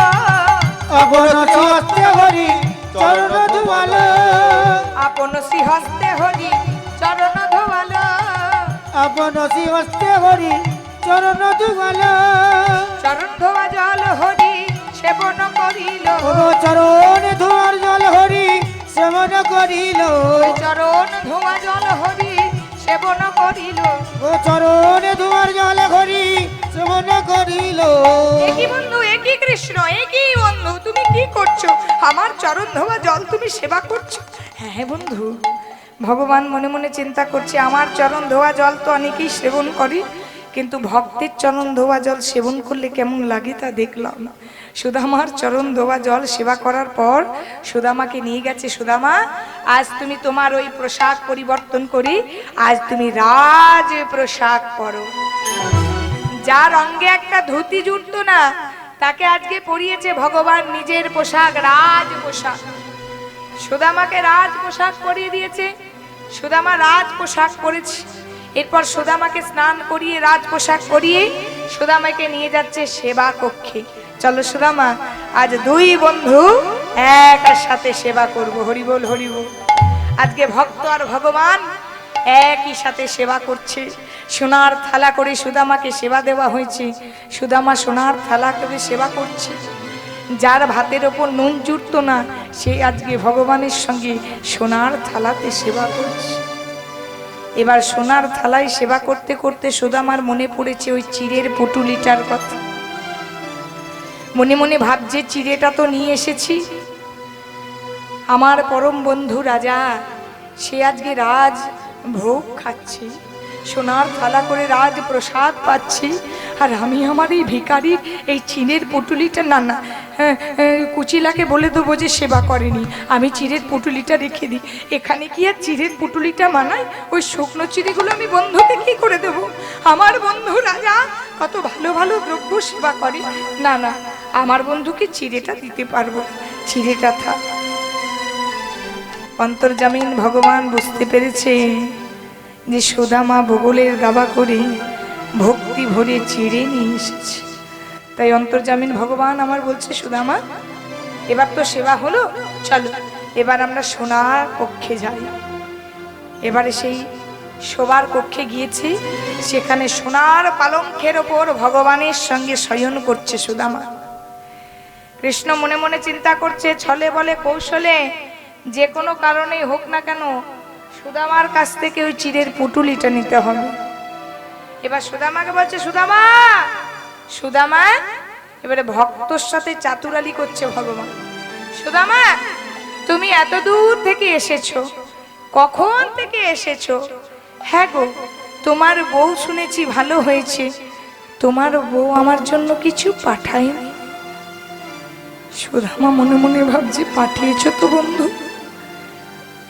আপন শ্রীহস্তে হরি চরণ ধোয়ালো, আপন শ্রীহস্তে হরি চরণ ধোয়ালো, আপন শ্রীহস্তে হরি চরণ ধোয়ালো। চরণ ধোয়া জল হরি সেবন করিল, ও চরণ ধোয়ার জল হরি সেবন করিল, চরণ ধোয়া জল হরি সেবন করিল, ও চরণ ধোয়ার জল হরি সেবন করিল। একই বন্ধু, একই কৃষ্ণ, একই বন্ধু, তুমি কি করছো? আমার চরণ ধোয়া জল তুমি সেবা করছো? হ্যাঁ বন্ধু। ভগবান মনে মনে চিন্তা করছে, আমার চরণ ধোয়া জল তো অনেকেই সেবন করে, কিন্তু ভক্তের চরণ ধোয়া জল সেবন করলে কেমন লাগে তা দেখলাম। সুদামার চরণ ধোয়া জল সেবা করার পর সুদামাকে নিয়ে গেছে। সুদামা, আজ তুমি তোমার ওই পোশাক পরিবর্তন করি, আজ তুমি রাজ পোশাক পরো। যার অঙ্গে একটা ধুতি জুটতো না তাকে আজকে পরিয়েছে ভগবান নিজের পোশাক, রাজ পোশাক। সুদামাকে রাজ পোশাক পরিয়ে দিয়েছে, সুদামা রাজ পোশাক পরেছে। এরপর সুদামাকে স্নান করিয়ে রাজ পোশাক পরিয়ে সুদামাকে নিয়ে যাচ্ছে সেবা কক্ষে। চলো সুদামা, আজ দুই বন্ধু এক সাথে সেবা করব। হরি বল, হরি বল। আজকে ভক্ত আর ভগবান একই সাথে সেবা করছে। সোনার থালা করে সুদামাকে সেবা দেওয়া হয়েছে, সুদামা সোনার থালা করে সেবা করছে। যার ভাতের ওপর নুন জুটতো না সে আজকে ভগবানের সঙ্গে সোনার থালাতে সেবা করছে। এবার সোনার থালায় সেবা করতে করতে সুদামার মনে পড়েছে ওই চিড়ের পুটুলিটার কথা। মনে মনে ভাবছে, চিড়েটা তো নিয়ে এসেছি, আমার পরম বন্ধু রাজা সে আজকে রাজ ভোগ খাচ্ছি, সোনার থালা করে রাজ প্রসাদ পাচ্ছি, আর আমি আমার এই ভিখারির এই চিড়ের পুটুলিটা না না কুচিলাকে বলে দেবো যে সেবা করেনি, আমি চিড়ের পুটুলিটা রেখে দিই। এখানে কি আর চিড়ের পুটুলিটা মানায়? ওই শুকনো চিড়েগুলো আমি বন্ধুকে কি করে দেব? আমার বন্ধু রাজা কত ভালো ভালো দ্রব্য সেবা করে, না না আমার বন্ধুকে চিড়েটা দিতে পারবো, চিড়েটা থাক। অন্তর্যামীন ভগবান বুঝতে পেরেছে যে সুদামা ভূগোলের গাবা করে ভক্তি ভরে চিড়ে নিয়ে এসেছে। তাই অন্তর্যামীন ভগবান আমার বলছে, সুদামা এবার তো সেবা হলো, চলো এবার আমরা সোনার কক্ষে যাই। এবারে সেই শোবার কক্ষে গিয়েছি, সেখানে সোনার পালঙ্কের ওপর ভগবানের সঙ্গে শয়ন করছে সুদামা। কৃষ্ণ মনে মনে চিন্তা করছে, ছলে বলে কৌশলে যে কোনো কারণেই হোক না কেন সুদামার কাছ থেকে ওই চিড়ের পুটুলিটা নিতে হবে। এবার সুদামাকে বলছে, সুদামা সুদামা, এবারে ভক্তর সাথে চাতুরালি করছে ভগবান। সুদামা তুমি এত দূর থেকে এসেছো, কখন থেকে এসেছো? হ্যাঁ গো, তোমার বউ শুনেছি ভালো হয়েছে, তোমার বউ আমার জন্য কিছু পাঠায়নি। সুদামা মনে মনে ভাবছে, পাঠিয়েছো তো বন্ধু,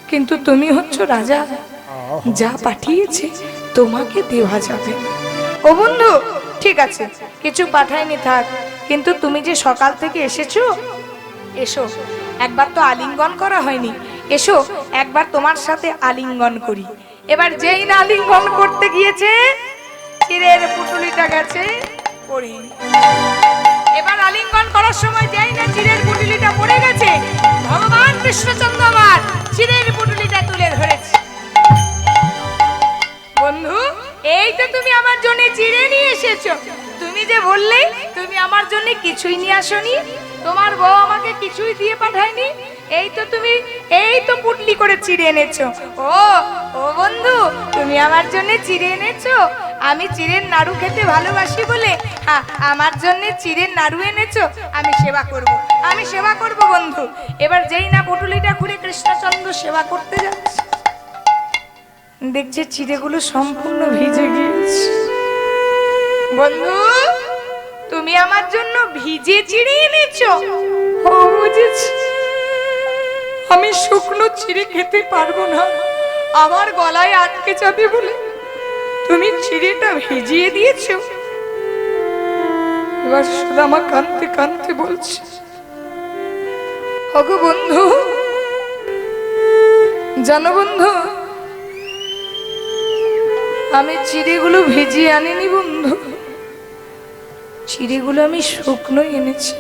কিন্তু তুমি হচ্ছ রাজা, যা পাঠিয়েছে তোমাকে দেওয়া যাবে। ও বন্ধু ঠিক আছে, কিছু পাঠায়নি থাক, কিন্তু তুমি যে সকাল থেকে এসেছো, এসো একবার তো আলিঙ্গন করা হয়নি, এসো একবার তোমার সাথে আলিঙ্গন করি। এবার যেই না আলিঙ্গন করতে গিয়েছে চিড়ের পুটুলিটা গেছে পড়ি। এবার আলিঙ্গন করার সময় যেই না চিড়ের পুটুলিটা পড়ে গেছে, ভগবান কৃষ্ণচন্দ্র আমার চিড়ের পুটুলিটা তুলে ধরেছে। বন্ধু এই তো তুমি আমার জন্য চিড়ে নিয়ে এসেছো, তুমি যে বললে তুমি আমার জন্য কিছুই নিয়ে আসোনি, তোমার বউ আমাকে কিছুই দিয়ে পাঠায়নি, এই তো তুমি এই তো পুটলি করে চিড়ে এনেছো। ও ও বন্ধু তুমি আমার জন্য চিড়ে এনেছো, আমি চিড়ের নাড়ু খেতে ভালোবাসি বলে আমার জন্য চিড়ের নাড়ু এনেছো, আমি সেবা করব, আমি সেবা করব বন্ধু। এবার যেই না পুটুলিটা খুলে কৃষ্ণচন্দ্র সেবা করতে যাচ্ছে, দেখছে চিড়েগুলো সম্পূর্ণ ভিজে গিয়েছে। বন্ধু তুমি আমার জন্য ভিজে চিড়ে এনেছো? ও বুঝেছি, আমি শুকনো চিড়ে খেতে পারবো না, আমার গলায় আটকে যাবে বলে তুমি চিড়েটা ভিজিয়ে দিয়েছো। এবার সুদামা কাঁদতে কাঁদতে বলছে, ওগো বন্ধু, জানো বন্ধু আমি চিড়েগুলো ভিজিয়ে আনিনি বন্ধু, চিড়েগুলো আমি শুকনো এনেছি।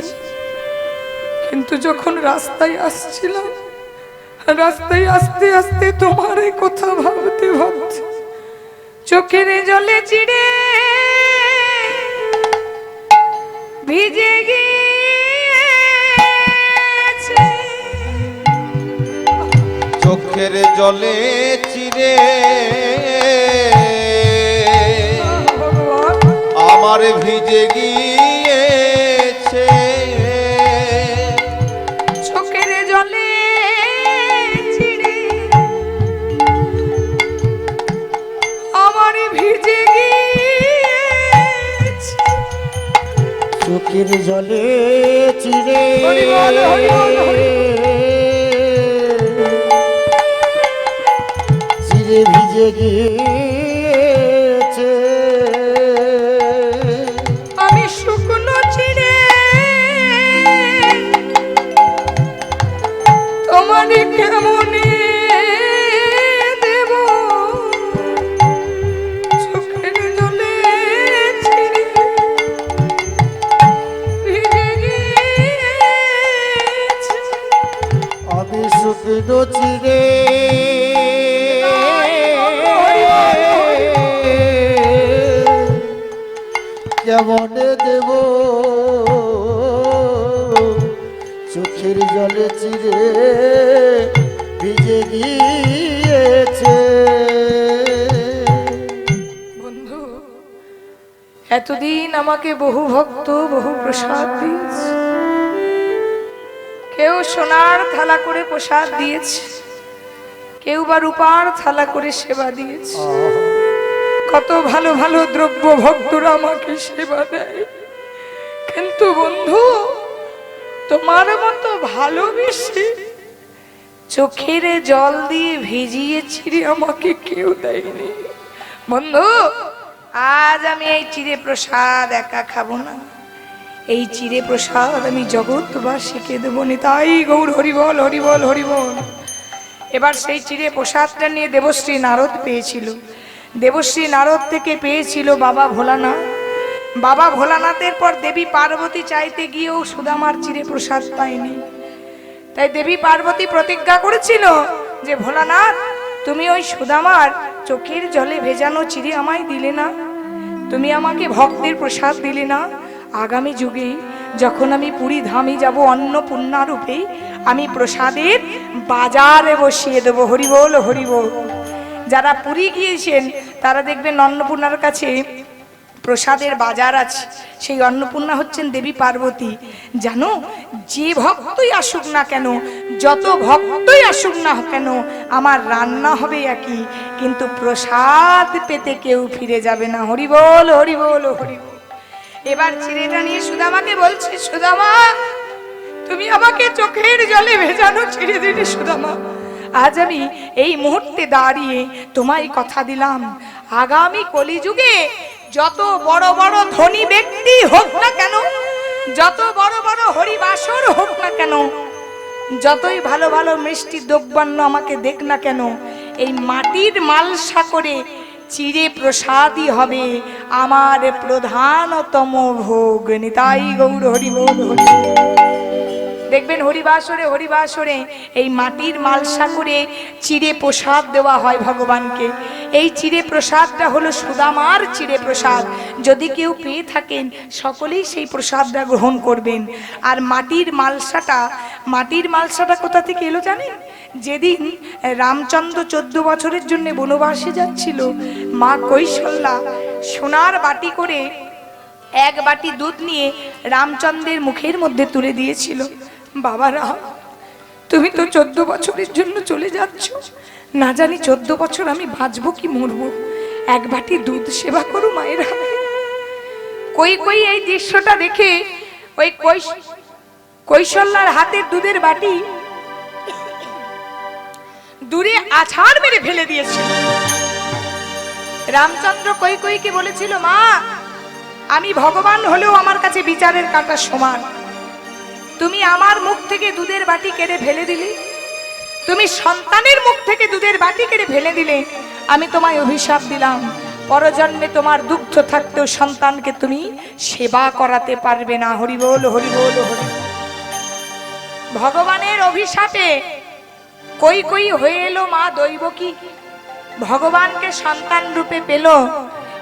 কিন্তু যখন রাস্তায় আসছিলাম, রাস্তায় আসতে আসতে তোমার এই কথা ভাবতে ভাবতে চোখের জলে চিড়ে ভিজে গিয়েছে, চোখের জলে চিড়ে আমার ভিজে গিয়েছে, চোখের জলে চিড়ে আমার ভিজে গিয়েছে, চোখের জলে চিড়ে হরি বল, হরি বল, হরি চিড়ে ভিজে গিয়েছে, শুকনো চিড়ে তোমারে কেমনে দেব, চোখের জলে চিড়ে ভিজে গিয়েছে। আমি শুকনো চিড়ে কেমনে দেব, চোখের জলে চিড়ে ভিজে গিয়েছে। বন্ধু, এতদিন আমাকে বহু ভক্ত বহু প্রসাদ দিয়েছে, কেউ সোনার থালা করে প্রসাদ দিয়েছে, কেউ বা রূপার থালা করে সেবা দিয়েছে। কত ভালো ভালো দ্রব্য ভক্তরা আমাকে সেবা দেয়, কিন্তু বন্ধু তোমার মতো ভালোবেসে চোখের জল দিয়ে ভিজিয়ে চিড়ে আমাকে কেউ দেয়নি। বন্ধু, আজ আমি এই চিড়ে প্রসাদ একা খাবো না, এই চিড়ে প্রসাদ আমি জগৎবাসীকে দেবো। নিতাই গৌর হরিবল হরিবল হরিবল। এবার সেই চিড়ে প্রসাদটা নিয়ে দেবশ্রী নারদ পেয়েছিল, দেবশ্রী নারদ থেকে পেয়েছিল বাবা ভোলানাথ। বাবা ভোলানাথের পর দেবী পার্বতী চাইতে গিয়েও সুদামার চিড়ে প্রসাদ পায়নি। তাই দেবী পার্বতী প্রতিজ্ঞা করেছিল যে ভোলানাথ, তুমি ওই সুদামার চোখের জলে ভেজানো চিড়ে আমায় দিলে না, তুমি আমাকে ভক্তের প্রসাদ দিলে না। আগামী যুগে যখন আমি পুরী ধামে যাব অন্নপূর্ণা রূপে, আমি প্রসাদের বাজারে বসিয়ে দেবো। হরিবল হরিবল। যারা পুরী গিয়েছেন তারা দেখবেন অন্নপূর্ণার কাছে প্রসাদের বাজার আছে, সেই অন্নপূর্ণা হচ্ছেন দেবী পার্বতী। জানো, যে ভক্তই আসুক না কেন, যত ভক্তই আসুক না কেন, আমার রান্না হবে একই, কিন্তু প্রসাদ পেতে কেউ ফিরে যাবে না। হরিবল হরিবল হরিবল। এবার চিড়েটা নিয়ে সুদামাকে বলছে, সুদামা তুমি আমাকে চোখের জলে ভেজানো চিড়ে দিলে। সুদামা, আজ আমি এই মুহূর্তে দাঁড়িয়ে তোমায় কথা দিলাম, আগামী কলিযুগে যত বড় বড় ধনী ব্যক্তি হোক না কেন, যত বড় বড় হরিবাসর হোক না কেন, যতই ভালো ভালো মিষ্টি দ্রব্যান্ন আমাকে দেখ না কেন, এই মাটির মালসা করে চিড়ে প্রসাদই হবে আমার প্রধানতম ভোগ। নিতাই গৌর হরিবল হরিবল। দেখবেন হরিবাসরে হরিবাসরে এই মাটির মালসা করে চিড়ে প্রসাদ দেওয়া হয় ভগবানকে। এই চিড়ে প্রসাদটা হলো সুদামার চিড়ে প্রসাদ। যদি কেউ পেয়ে থাকেন সকলেই সেই প্রসাদটা গ্রহণ করবেন। আর মাটির মালসাটা কোথা থেকে এলো জানেন? যেদিন রামচন্দ্র 14 বছরের জন্য বনবাসে যাচ্ছিল, মা কৌশল্যা সোনার বাটি করে এক বাটি দুধ নিয়ে রামচন্দ্রের মুখের মধ্যে তুলে দিয়েছিল। বাবারা, তুমি তো 14 বছরের জন্য চলে যাচ্ছ, না জানি 14 বছর আমি বাঁচবো কি মরবো, এক বাটি দুধ সেবা করো মায়েরা। কই কই এই দৃশ্যটা দেখে ওই কৌশল্যার হাতের দুধের বাটি দূরে আছাড় মেরে ফেলে দিয়েছে। রামচন্দ্র কইকে বলেছিল, মা আমি ভগবান হলেও আমার কাছে বিচারের কাঁটা সমান, তুমি আমার মুখ থেকে দুধের বাটি কেড়ে ফেলে দিলে, তুমি সন্তানের মুখ থেকে দুধের বাটি কেড়ে ফেলে দিলে, আমি তোমায় অভিশাপ দিলাম, পরজন্মে তোমার দুগ্ধ থাকতেও সন্তানকে তুমি সেবা করাতে পারবে না। হরিবল হরিবল হরি। ভগবানের অভিশাপে কই হয়ে এলো মা দৈবকী, ভগবানকে সন্তান রূপে পেল,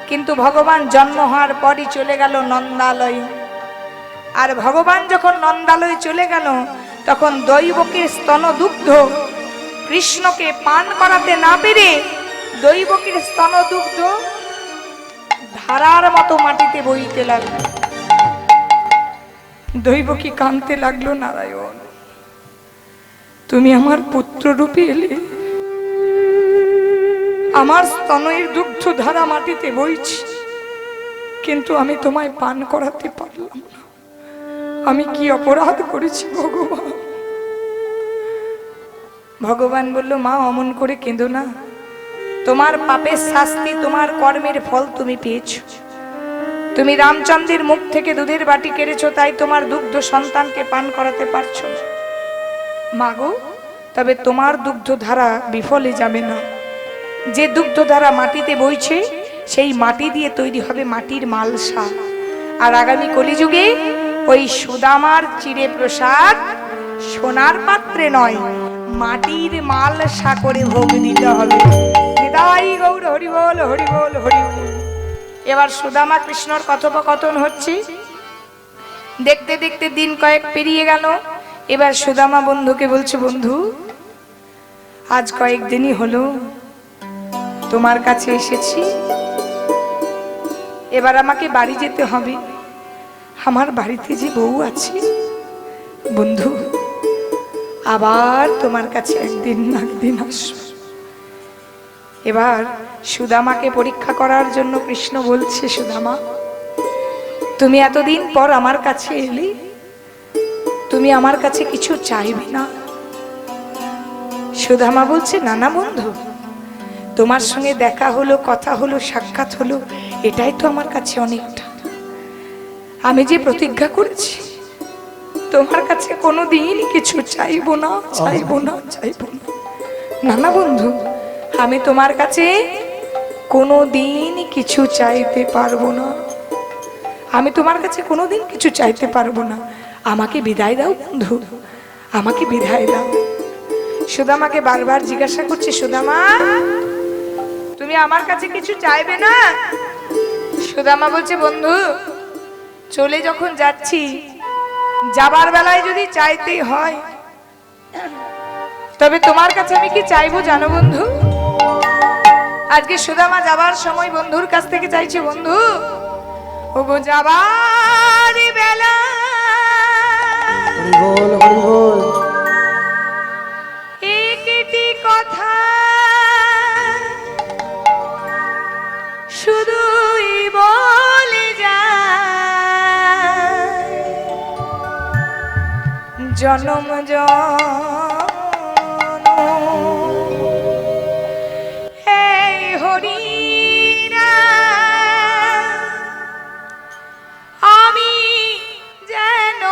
কিন্তু ভগবান জন্ম হওয়ার পরই চলে গেল নন্দালয়ে। আর ভগবান যখন নন্দালয়ে চলে গেল, তখন দৈবকীর স্তন দুগ্ধ কৃষ্ণকে পান করাতে না পেরে দৈবকীর স্তন দুগ্ধ ধারার মতো মাটিতে বইতে লাগলো। দৈবকী কাঁদতে লাগলো, নারায়ণ তুমি আমার পুত্র রূপে এলে, আমার স্তনের দুগ্ধ ধারা মাটিতে বইছে, কিন্তু আমি তোমায় পান করাতে পারলাম না, আমি কি অপরাধ করেছি ভগবান? ভগবান বলল, মা অমন করে কেঁদো না, তোমার পাপের শাস্তি, তোমার কর্মের ফল তুমি পেয়েছো। তুমি রামচন্দ্রের মুখ থেকে দুধের বাটি কেড়েছো, তাই তোমার দুগ্ধ সন্তানকে পান করাতে পারছো না। মাগো, তবে তোমার দুগ্ধধারা বিফলে যাবে না। যে দুগ্ধধারা মাটিতে বইছে, সেই মাটি দিয়ে তৈরি হবে মাটির মালসা। আর আগামী কলিযুগে ওই সুদামার চিরে প্রসাদ সোনার পাত্রে নয়, মাটির মালসা করে ভোগ দিতে হবে। নিতাই গৌর হরি বল, হরি বল, হরি বল। এবার সুদামা কৃষ্ণর কথোপকথন হচ্ছে। দেখতে দেখতে দিন কয়েক পেরিয়ে গেল। এবার সুদামা বন্ধুকে বলছে, বন্ধু, আজ কয়েকদিনই হলো তোমার কাছে এসেছি, এবার আমাকে বাড়ি যেতে হবে। আমার বাড়িতে যে বউ আছে, বন্ধু, আবার তোমার কাছে একদিন না একদিন আসবো। এবার সুদামাকে পরীক্ষা করার জন্য কৃষ্ণ বলছে, সুদামা, তুমি এতদিন পর আমার কাছে এলে, তুমি আমার কাছে কিছু চাইবে না? সুদামা বলছে, না না বন্ধু, তোমার সঙ্গে দেখা হলো, কথা হলো, সাক্ষাৎ হলো, এটাই তো আমার কাছে অনেকটা। আমি যে প্রতিজ্ঞা করেছি তোমার কাছে কোনোদিন কিছু চাইবো না, চাইবো না, চাইবো না। না না বন্ধু, আমি তোমার কাছে কোনোদিন কিছু চাইতে পারবো না। আমি তোমার কাছে কোনোদিন কিছু চাইতে পারবো না। আমাকে বিদায় দাও বন্ধু, আমাকে বিদায় দাও। সুদামাকে বারবার জিজ্ঞাসা করছে, সুদামা, তুমি আমার কাছে কিছু চাইবে না? সুদামা বলছে, বন্ধু, চলে যখন যাচ্ছি, যাবার বেলায় যদি চাইতে হয়, তবে তোমার কাছে আমি কি চাইবো জানো বন্ধু? আজকে সুদামা যাবার সময় বন্ধুর কাছ থেকে চাইছে, বন্ধু, ওগো যাবার বেলা হরি বল, হরি বল। একটি কথা শুধুই বলে যায়, জনম জনম এই হরি আমি যেন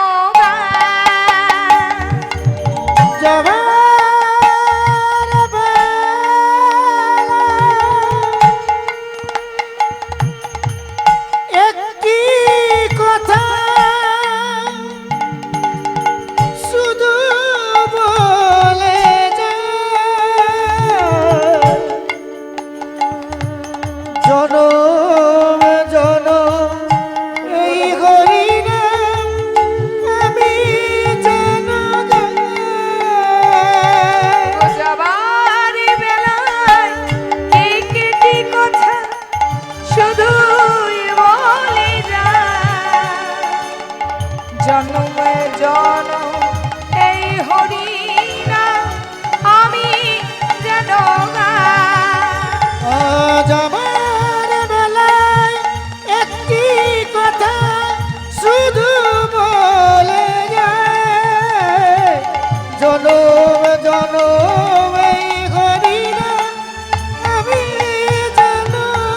যাবার বেলা একটি কথা শুধু বলে যায়, জনম জনম এই হরি নাম আমি যেন গাই। যাবার বেলায় একটি কথা শুধুই বলে যায়, জনম জনম এই হরি নাম আমি যেন গাই। যাবার বেলায় একটি কথা শুধু বলে যায়, জনম জনম এই হরি নাম আমি যেন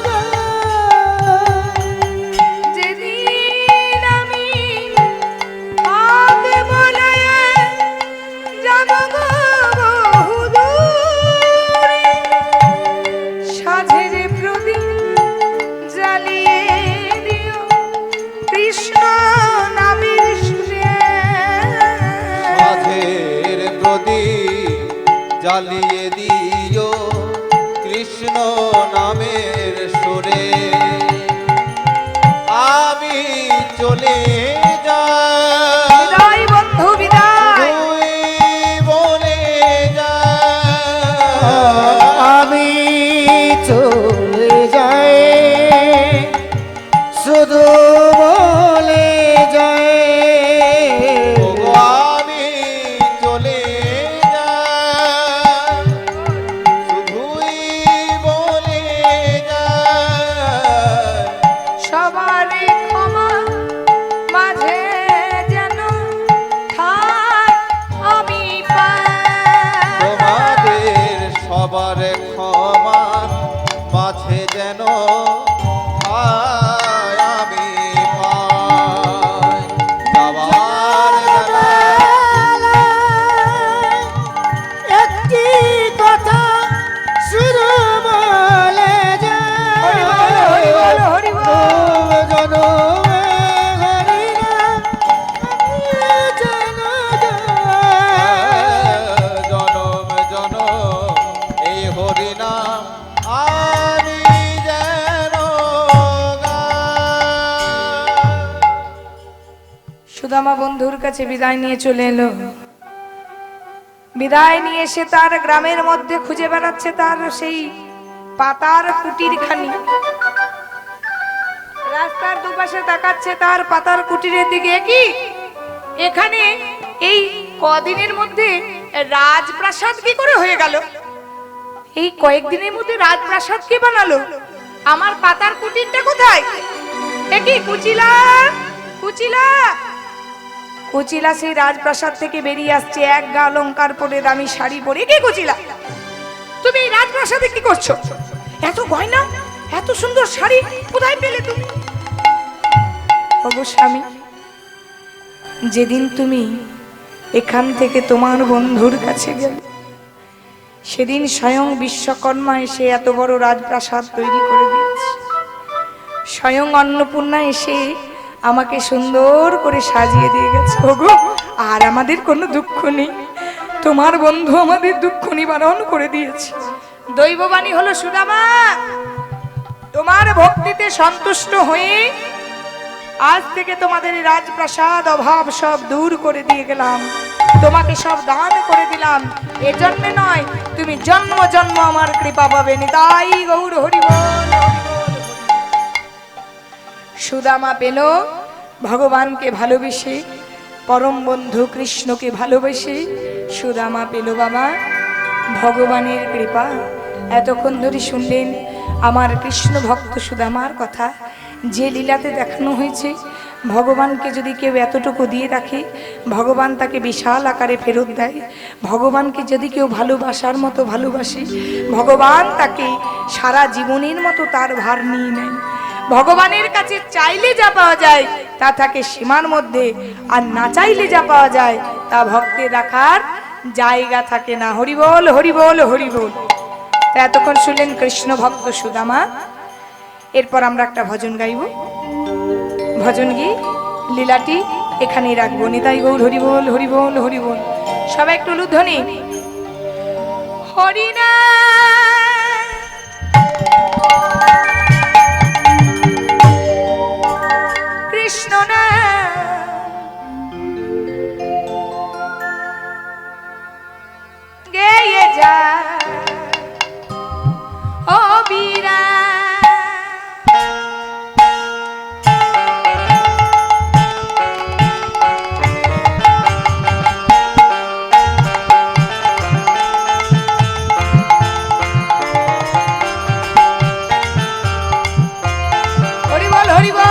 গাই। যেদিন আমি আগে বলে যাব গো বহুদূরে, সাঝের প্রদীপ জ্বালিয়ে দিও কৃষ্ণ নামের সুরে। মাঝের প্রদীপ জ্বালিয়ে দিও কৃষ্ণ নামের সুরে, আমি চলে যাই, বিদায় বন্ধু, বিদায়। তুই বলে যা, আমি চলে যাই, শুধু বলে যাই, ওগো আমি চলে যাই, সুদামা বন্ধুর কাছে বিদায় নিয়ে চলে এলো। বিদায় নিয়ে এসে তার গ্রামের মধ্যে খুঁজে বেড়াচ্ছে তার সেই পাতার কুটির খানি। রাস্তার দুপাশে তাকাচ্ছে তার পাতার কুটিরের দিকে। কি এখানে এই কদিনের মধ্যে রাজপ্রাসাদ কি করে হয়ে গেল? এই কয়েকদিনের মধ্যে রাজপ্রাসাদ কে বানালো? আমার পাতার কুটিরটা কোথায়? একই কুচিলা কুচিলা কুচিলা সেই রাজপ্রাসাদ থেকে বেরিয়ে আসছে, এক গা অলংকার পরে, দামি শাড়ি পরে। কে কুচিলা, তুমি এই রাজপ্রাসাদে কি করছো? এত গয়না, এত সুন্দর শাড়ি কোথায় পেলে তুমি? ওগো স্বামী, যেদিন তুমি এখান থেকে তোমার বন্ধুর কাছে গেলে সেদিন স্বয়ং বিশ্বকর্মা এসে এত বড় রাজপ্রাসাদ তৈরি করে দিয়েছে। স্বয়ং অন্নপূর্ণা এসে আমাকে সুন্দর করে সাজিয়ে দিয়ে গেছে। ওগো, আর আমাদের কোনো দুঃখ নেই, তোমার বন্ধু আমাদের দুঃখ নিবারণ করে দিয়েছে। দৈববাণী হলো সুদামা, তোমার ভক্তিতে সন্তুষ্ট হয়ে আজ থেকে তোমাদের রাজপ্রাসাদ অভাব সব দূর করে দিয়ে গেলাম, তোমাকে সব দান করে দিলাম। এজন্য নয়, তুমি জন্ম জন্ম আমার কৃপা পাবে। নিতাই গৌর হরি বল। সুদামা পেল ভগবানকে ভালোবেসে, পরম বন্ধু কৃষ্ণকে ভালোবেসে সুদামা পেল বাবা ভগবানের কৃপা। এতক্ষণ ধরে শুনলেন আমার কৃষ্ণ ভক্ত সুদামার কথা, যে লীলাতে দেখানো হয়েছে। ভগবানকে যদি কেউ এতটুকু দিয়ে রাখে, ভগবান তাকে বিশাল আকারে ফেরত দেয়। ভগবানকে যদি কেউ ভালোবাসার মতো ভালোবাসে, ভগবান তাকে সারা জীবনের মতো তার ভার নিয়ে নেয়। ভগবানের কাছে চাইলে যা পাওয়া যায় তা থাকে সীমার মধ্যে, আর না চাইলে যা পাওয়া যায় তা ভক্তের রাখার জায়গা থাকে না। হরি বল হরি বল হরি বল। তা এতক্ষণ শুনলেন কৃষ্ণ ভক্ত সুদামা। এরপর আমরা একটা ভজন গাইব। ভজন গিয়ে লীলাটি এখানেই রাখবো। নিতাই গৌর হরি বল হরি বল হরি বল। সবাই একটু লুধ্বনি হরি না। কৃষ্ণ না গেয়ে যা ও বীরা। হরি বল হরি বল।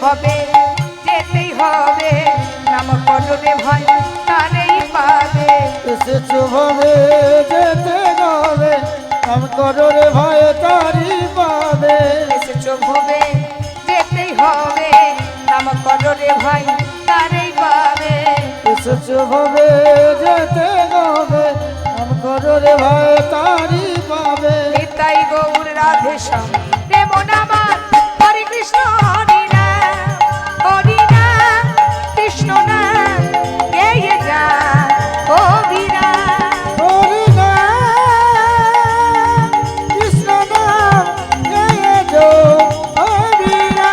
ভবে যেতেই হবে, নাম করলে ভয় তারেই পাবে। এসেছো ভবে যেতে হবে, নাম করলে ভয় তারি পাবে। এসেছো ভবে যেতেই হবে, নাম করলে ভয় তারেই পাবে। এসেছো ভবে যেতে হবে, নাম করলে ভয় তারি পাবে। নিতাই গৌর রাধে শ্যাম দেব নামার হরে কৃষ্ণ হরি নাম হরি নাম কৃষ্ণ নাম গেয়ে যা ও বীরা। হরি নাম কৃষ্ণ নাম গেয়ে যো ও বীরা।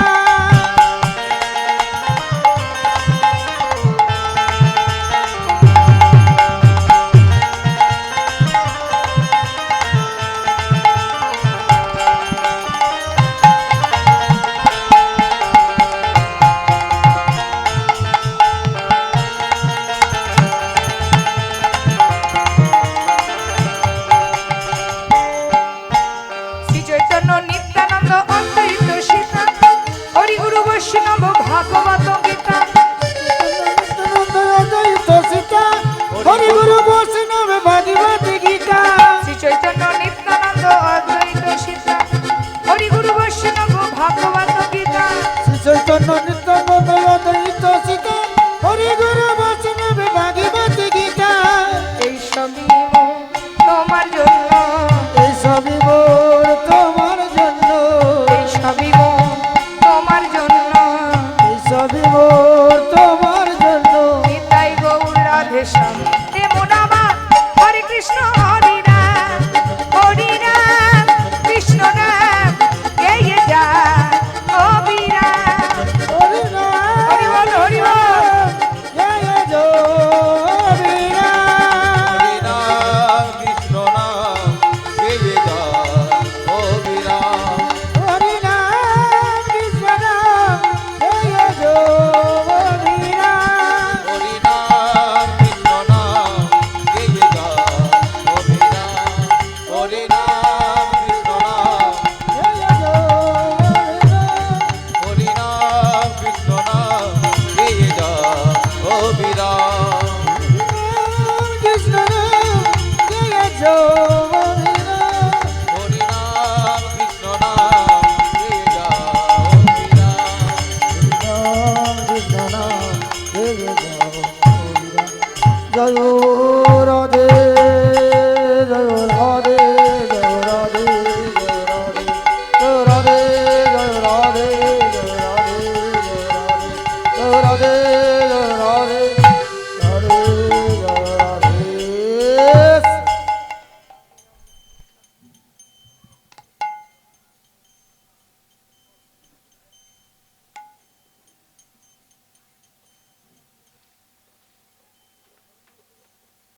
শ্রী চৈতন্য নিত্যানন্দ অদ্বৈত সীতা হরি গুরু বৈষ্ণব ভাগবত গীতা অদ্বৈত সীতা হরি গুরু বৈষ্ণব ভাগবত গীতা শ্রী চৈতন্য নিত্যানন্দ অদ্বৈত সীতা হরি গুরু বৈষ্ণব ভাগবত গীতা শ্রী চৈতন্য নিত্যানন্দ অদ্বৈত সীতা হরি গুরু বৈষ্ণব ভাগবত গীতা এই সবই তোমার জন্য এই সবই মোর তোমার জন্য এই সবই তোমার জন্য এই সবই মোর তোমার জন্য নিতাই গৌর রাধে শ্যাম নমো নমঃ হরে কৃষ্ণ হরি রাম কৃষ্ণ নাম গেয়ে যা অবিরাম হরি নাম হরি বল হরি বল জয় জয় বীরা হরি নাম কৃষ্ণ নাম গেয়ে যা ও বিরাম হরি নাম কৃষ্ণ নাম জয় জয় বীরা হরি নাম কৃষ্ণ নাম গেয়ে যা ও বিরাম হরি নাম কৃষ্ণ নাম জয় জয় হরি নাম কৃষ্ণ নাম গেয়ে যা ও বিরাম কৃষ্ণ নাম জয় জয় বীরা হরি নাম কৃষ্ণ নাম গেয়ে যা ও বিরাম জয় রাধে জয় রাধে জয় রাধে জয় রাধে জয় রাধে জয় রাধে জয় রাধে জয় রাধে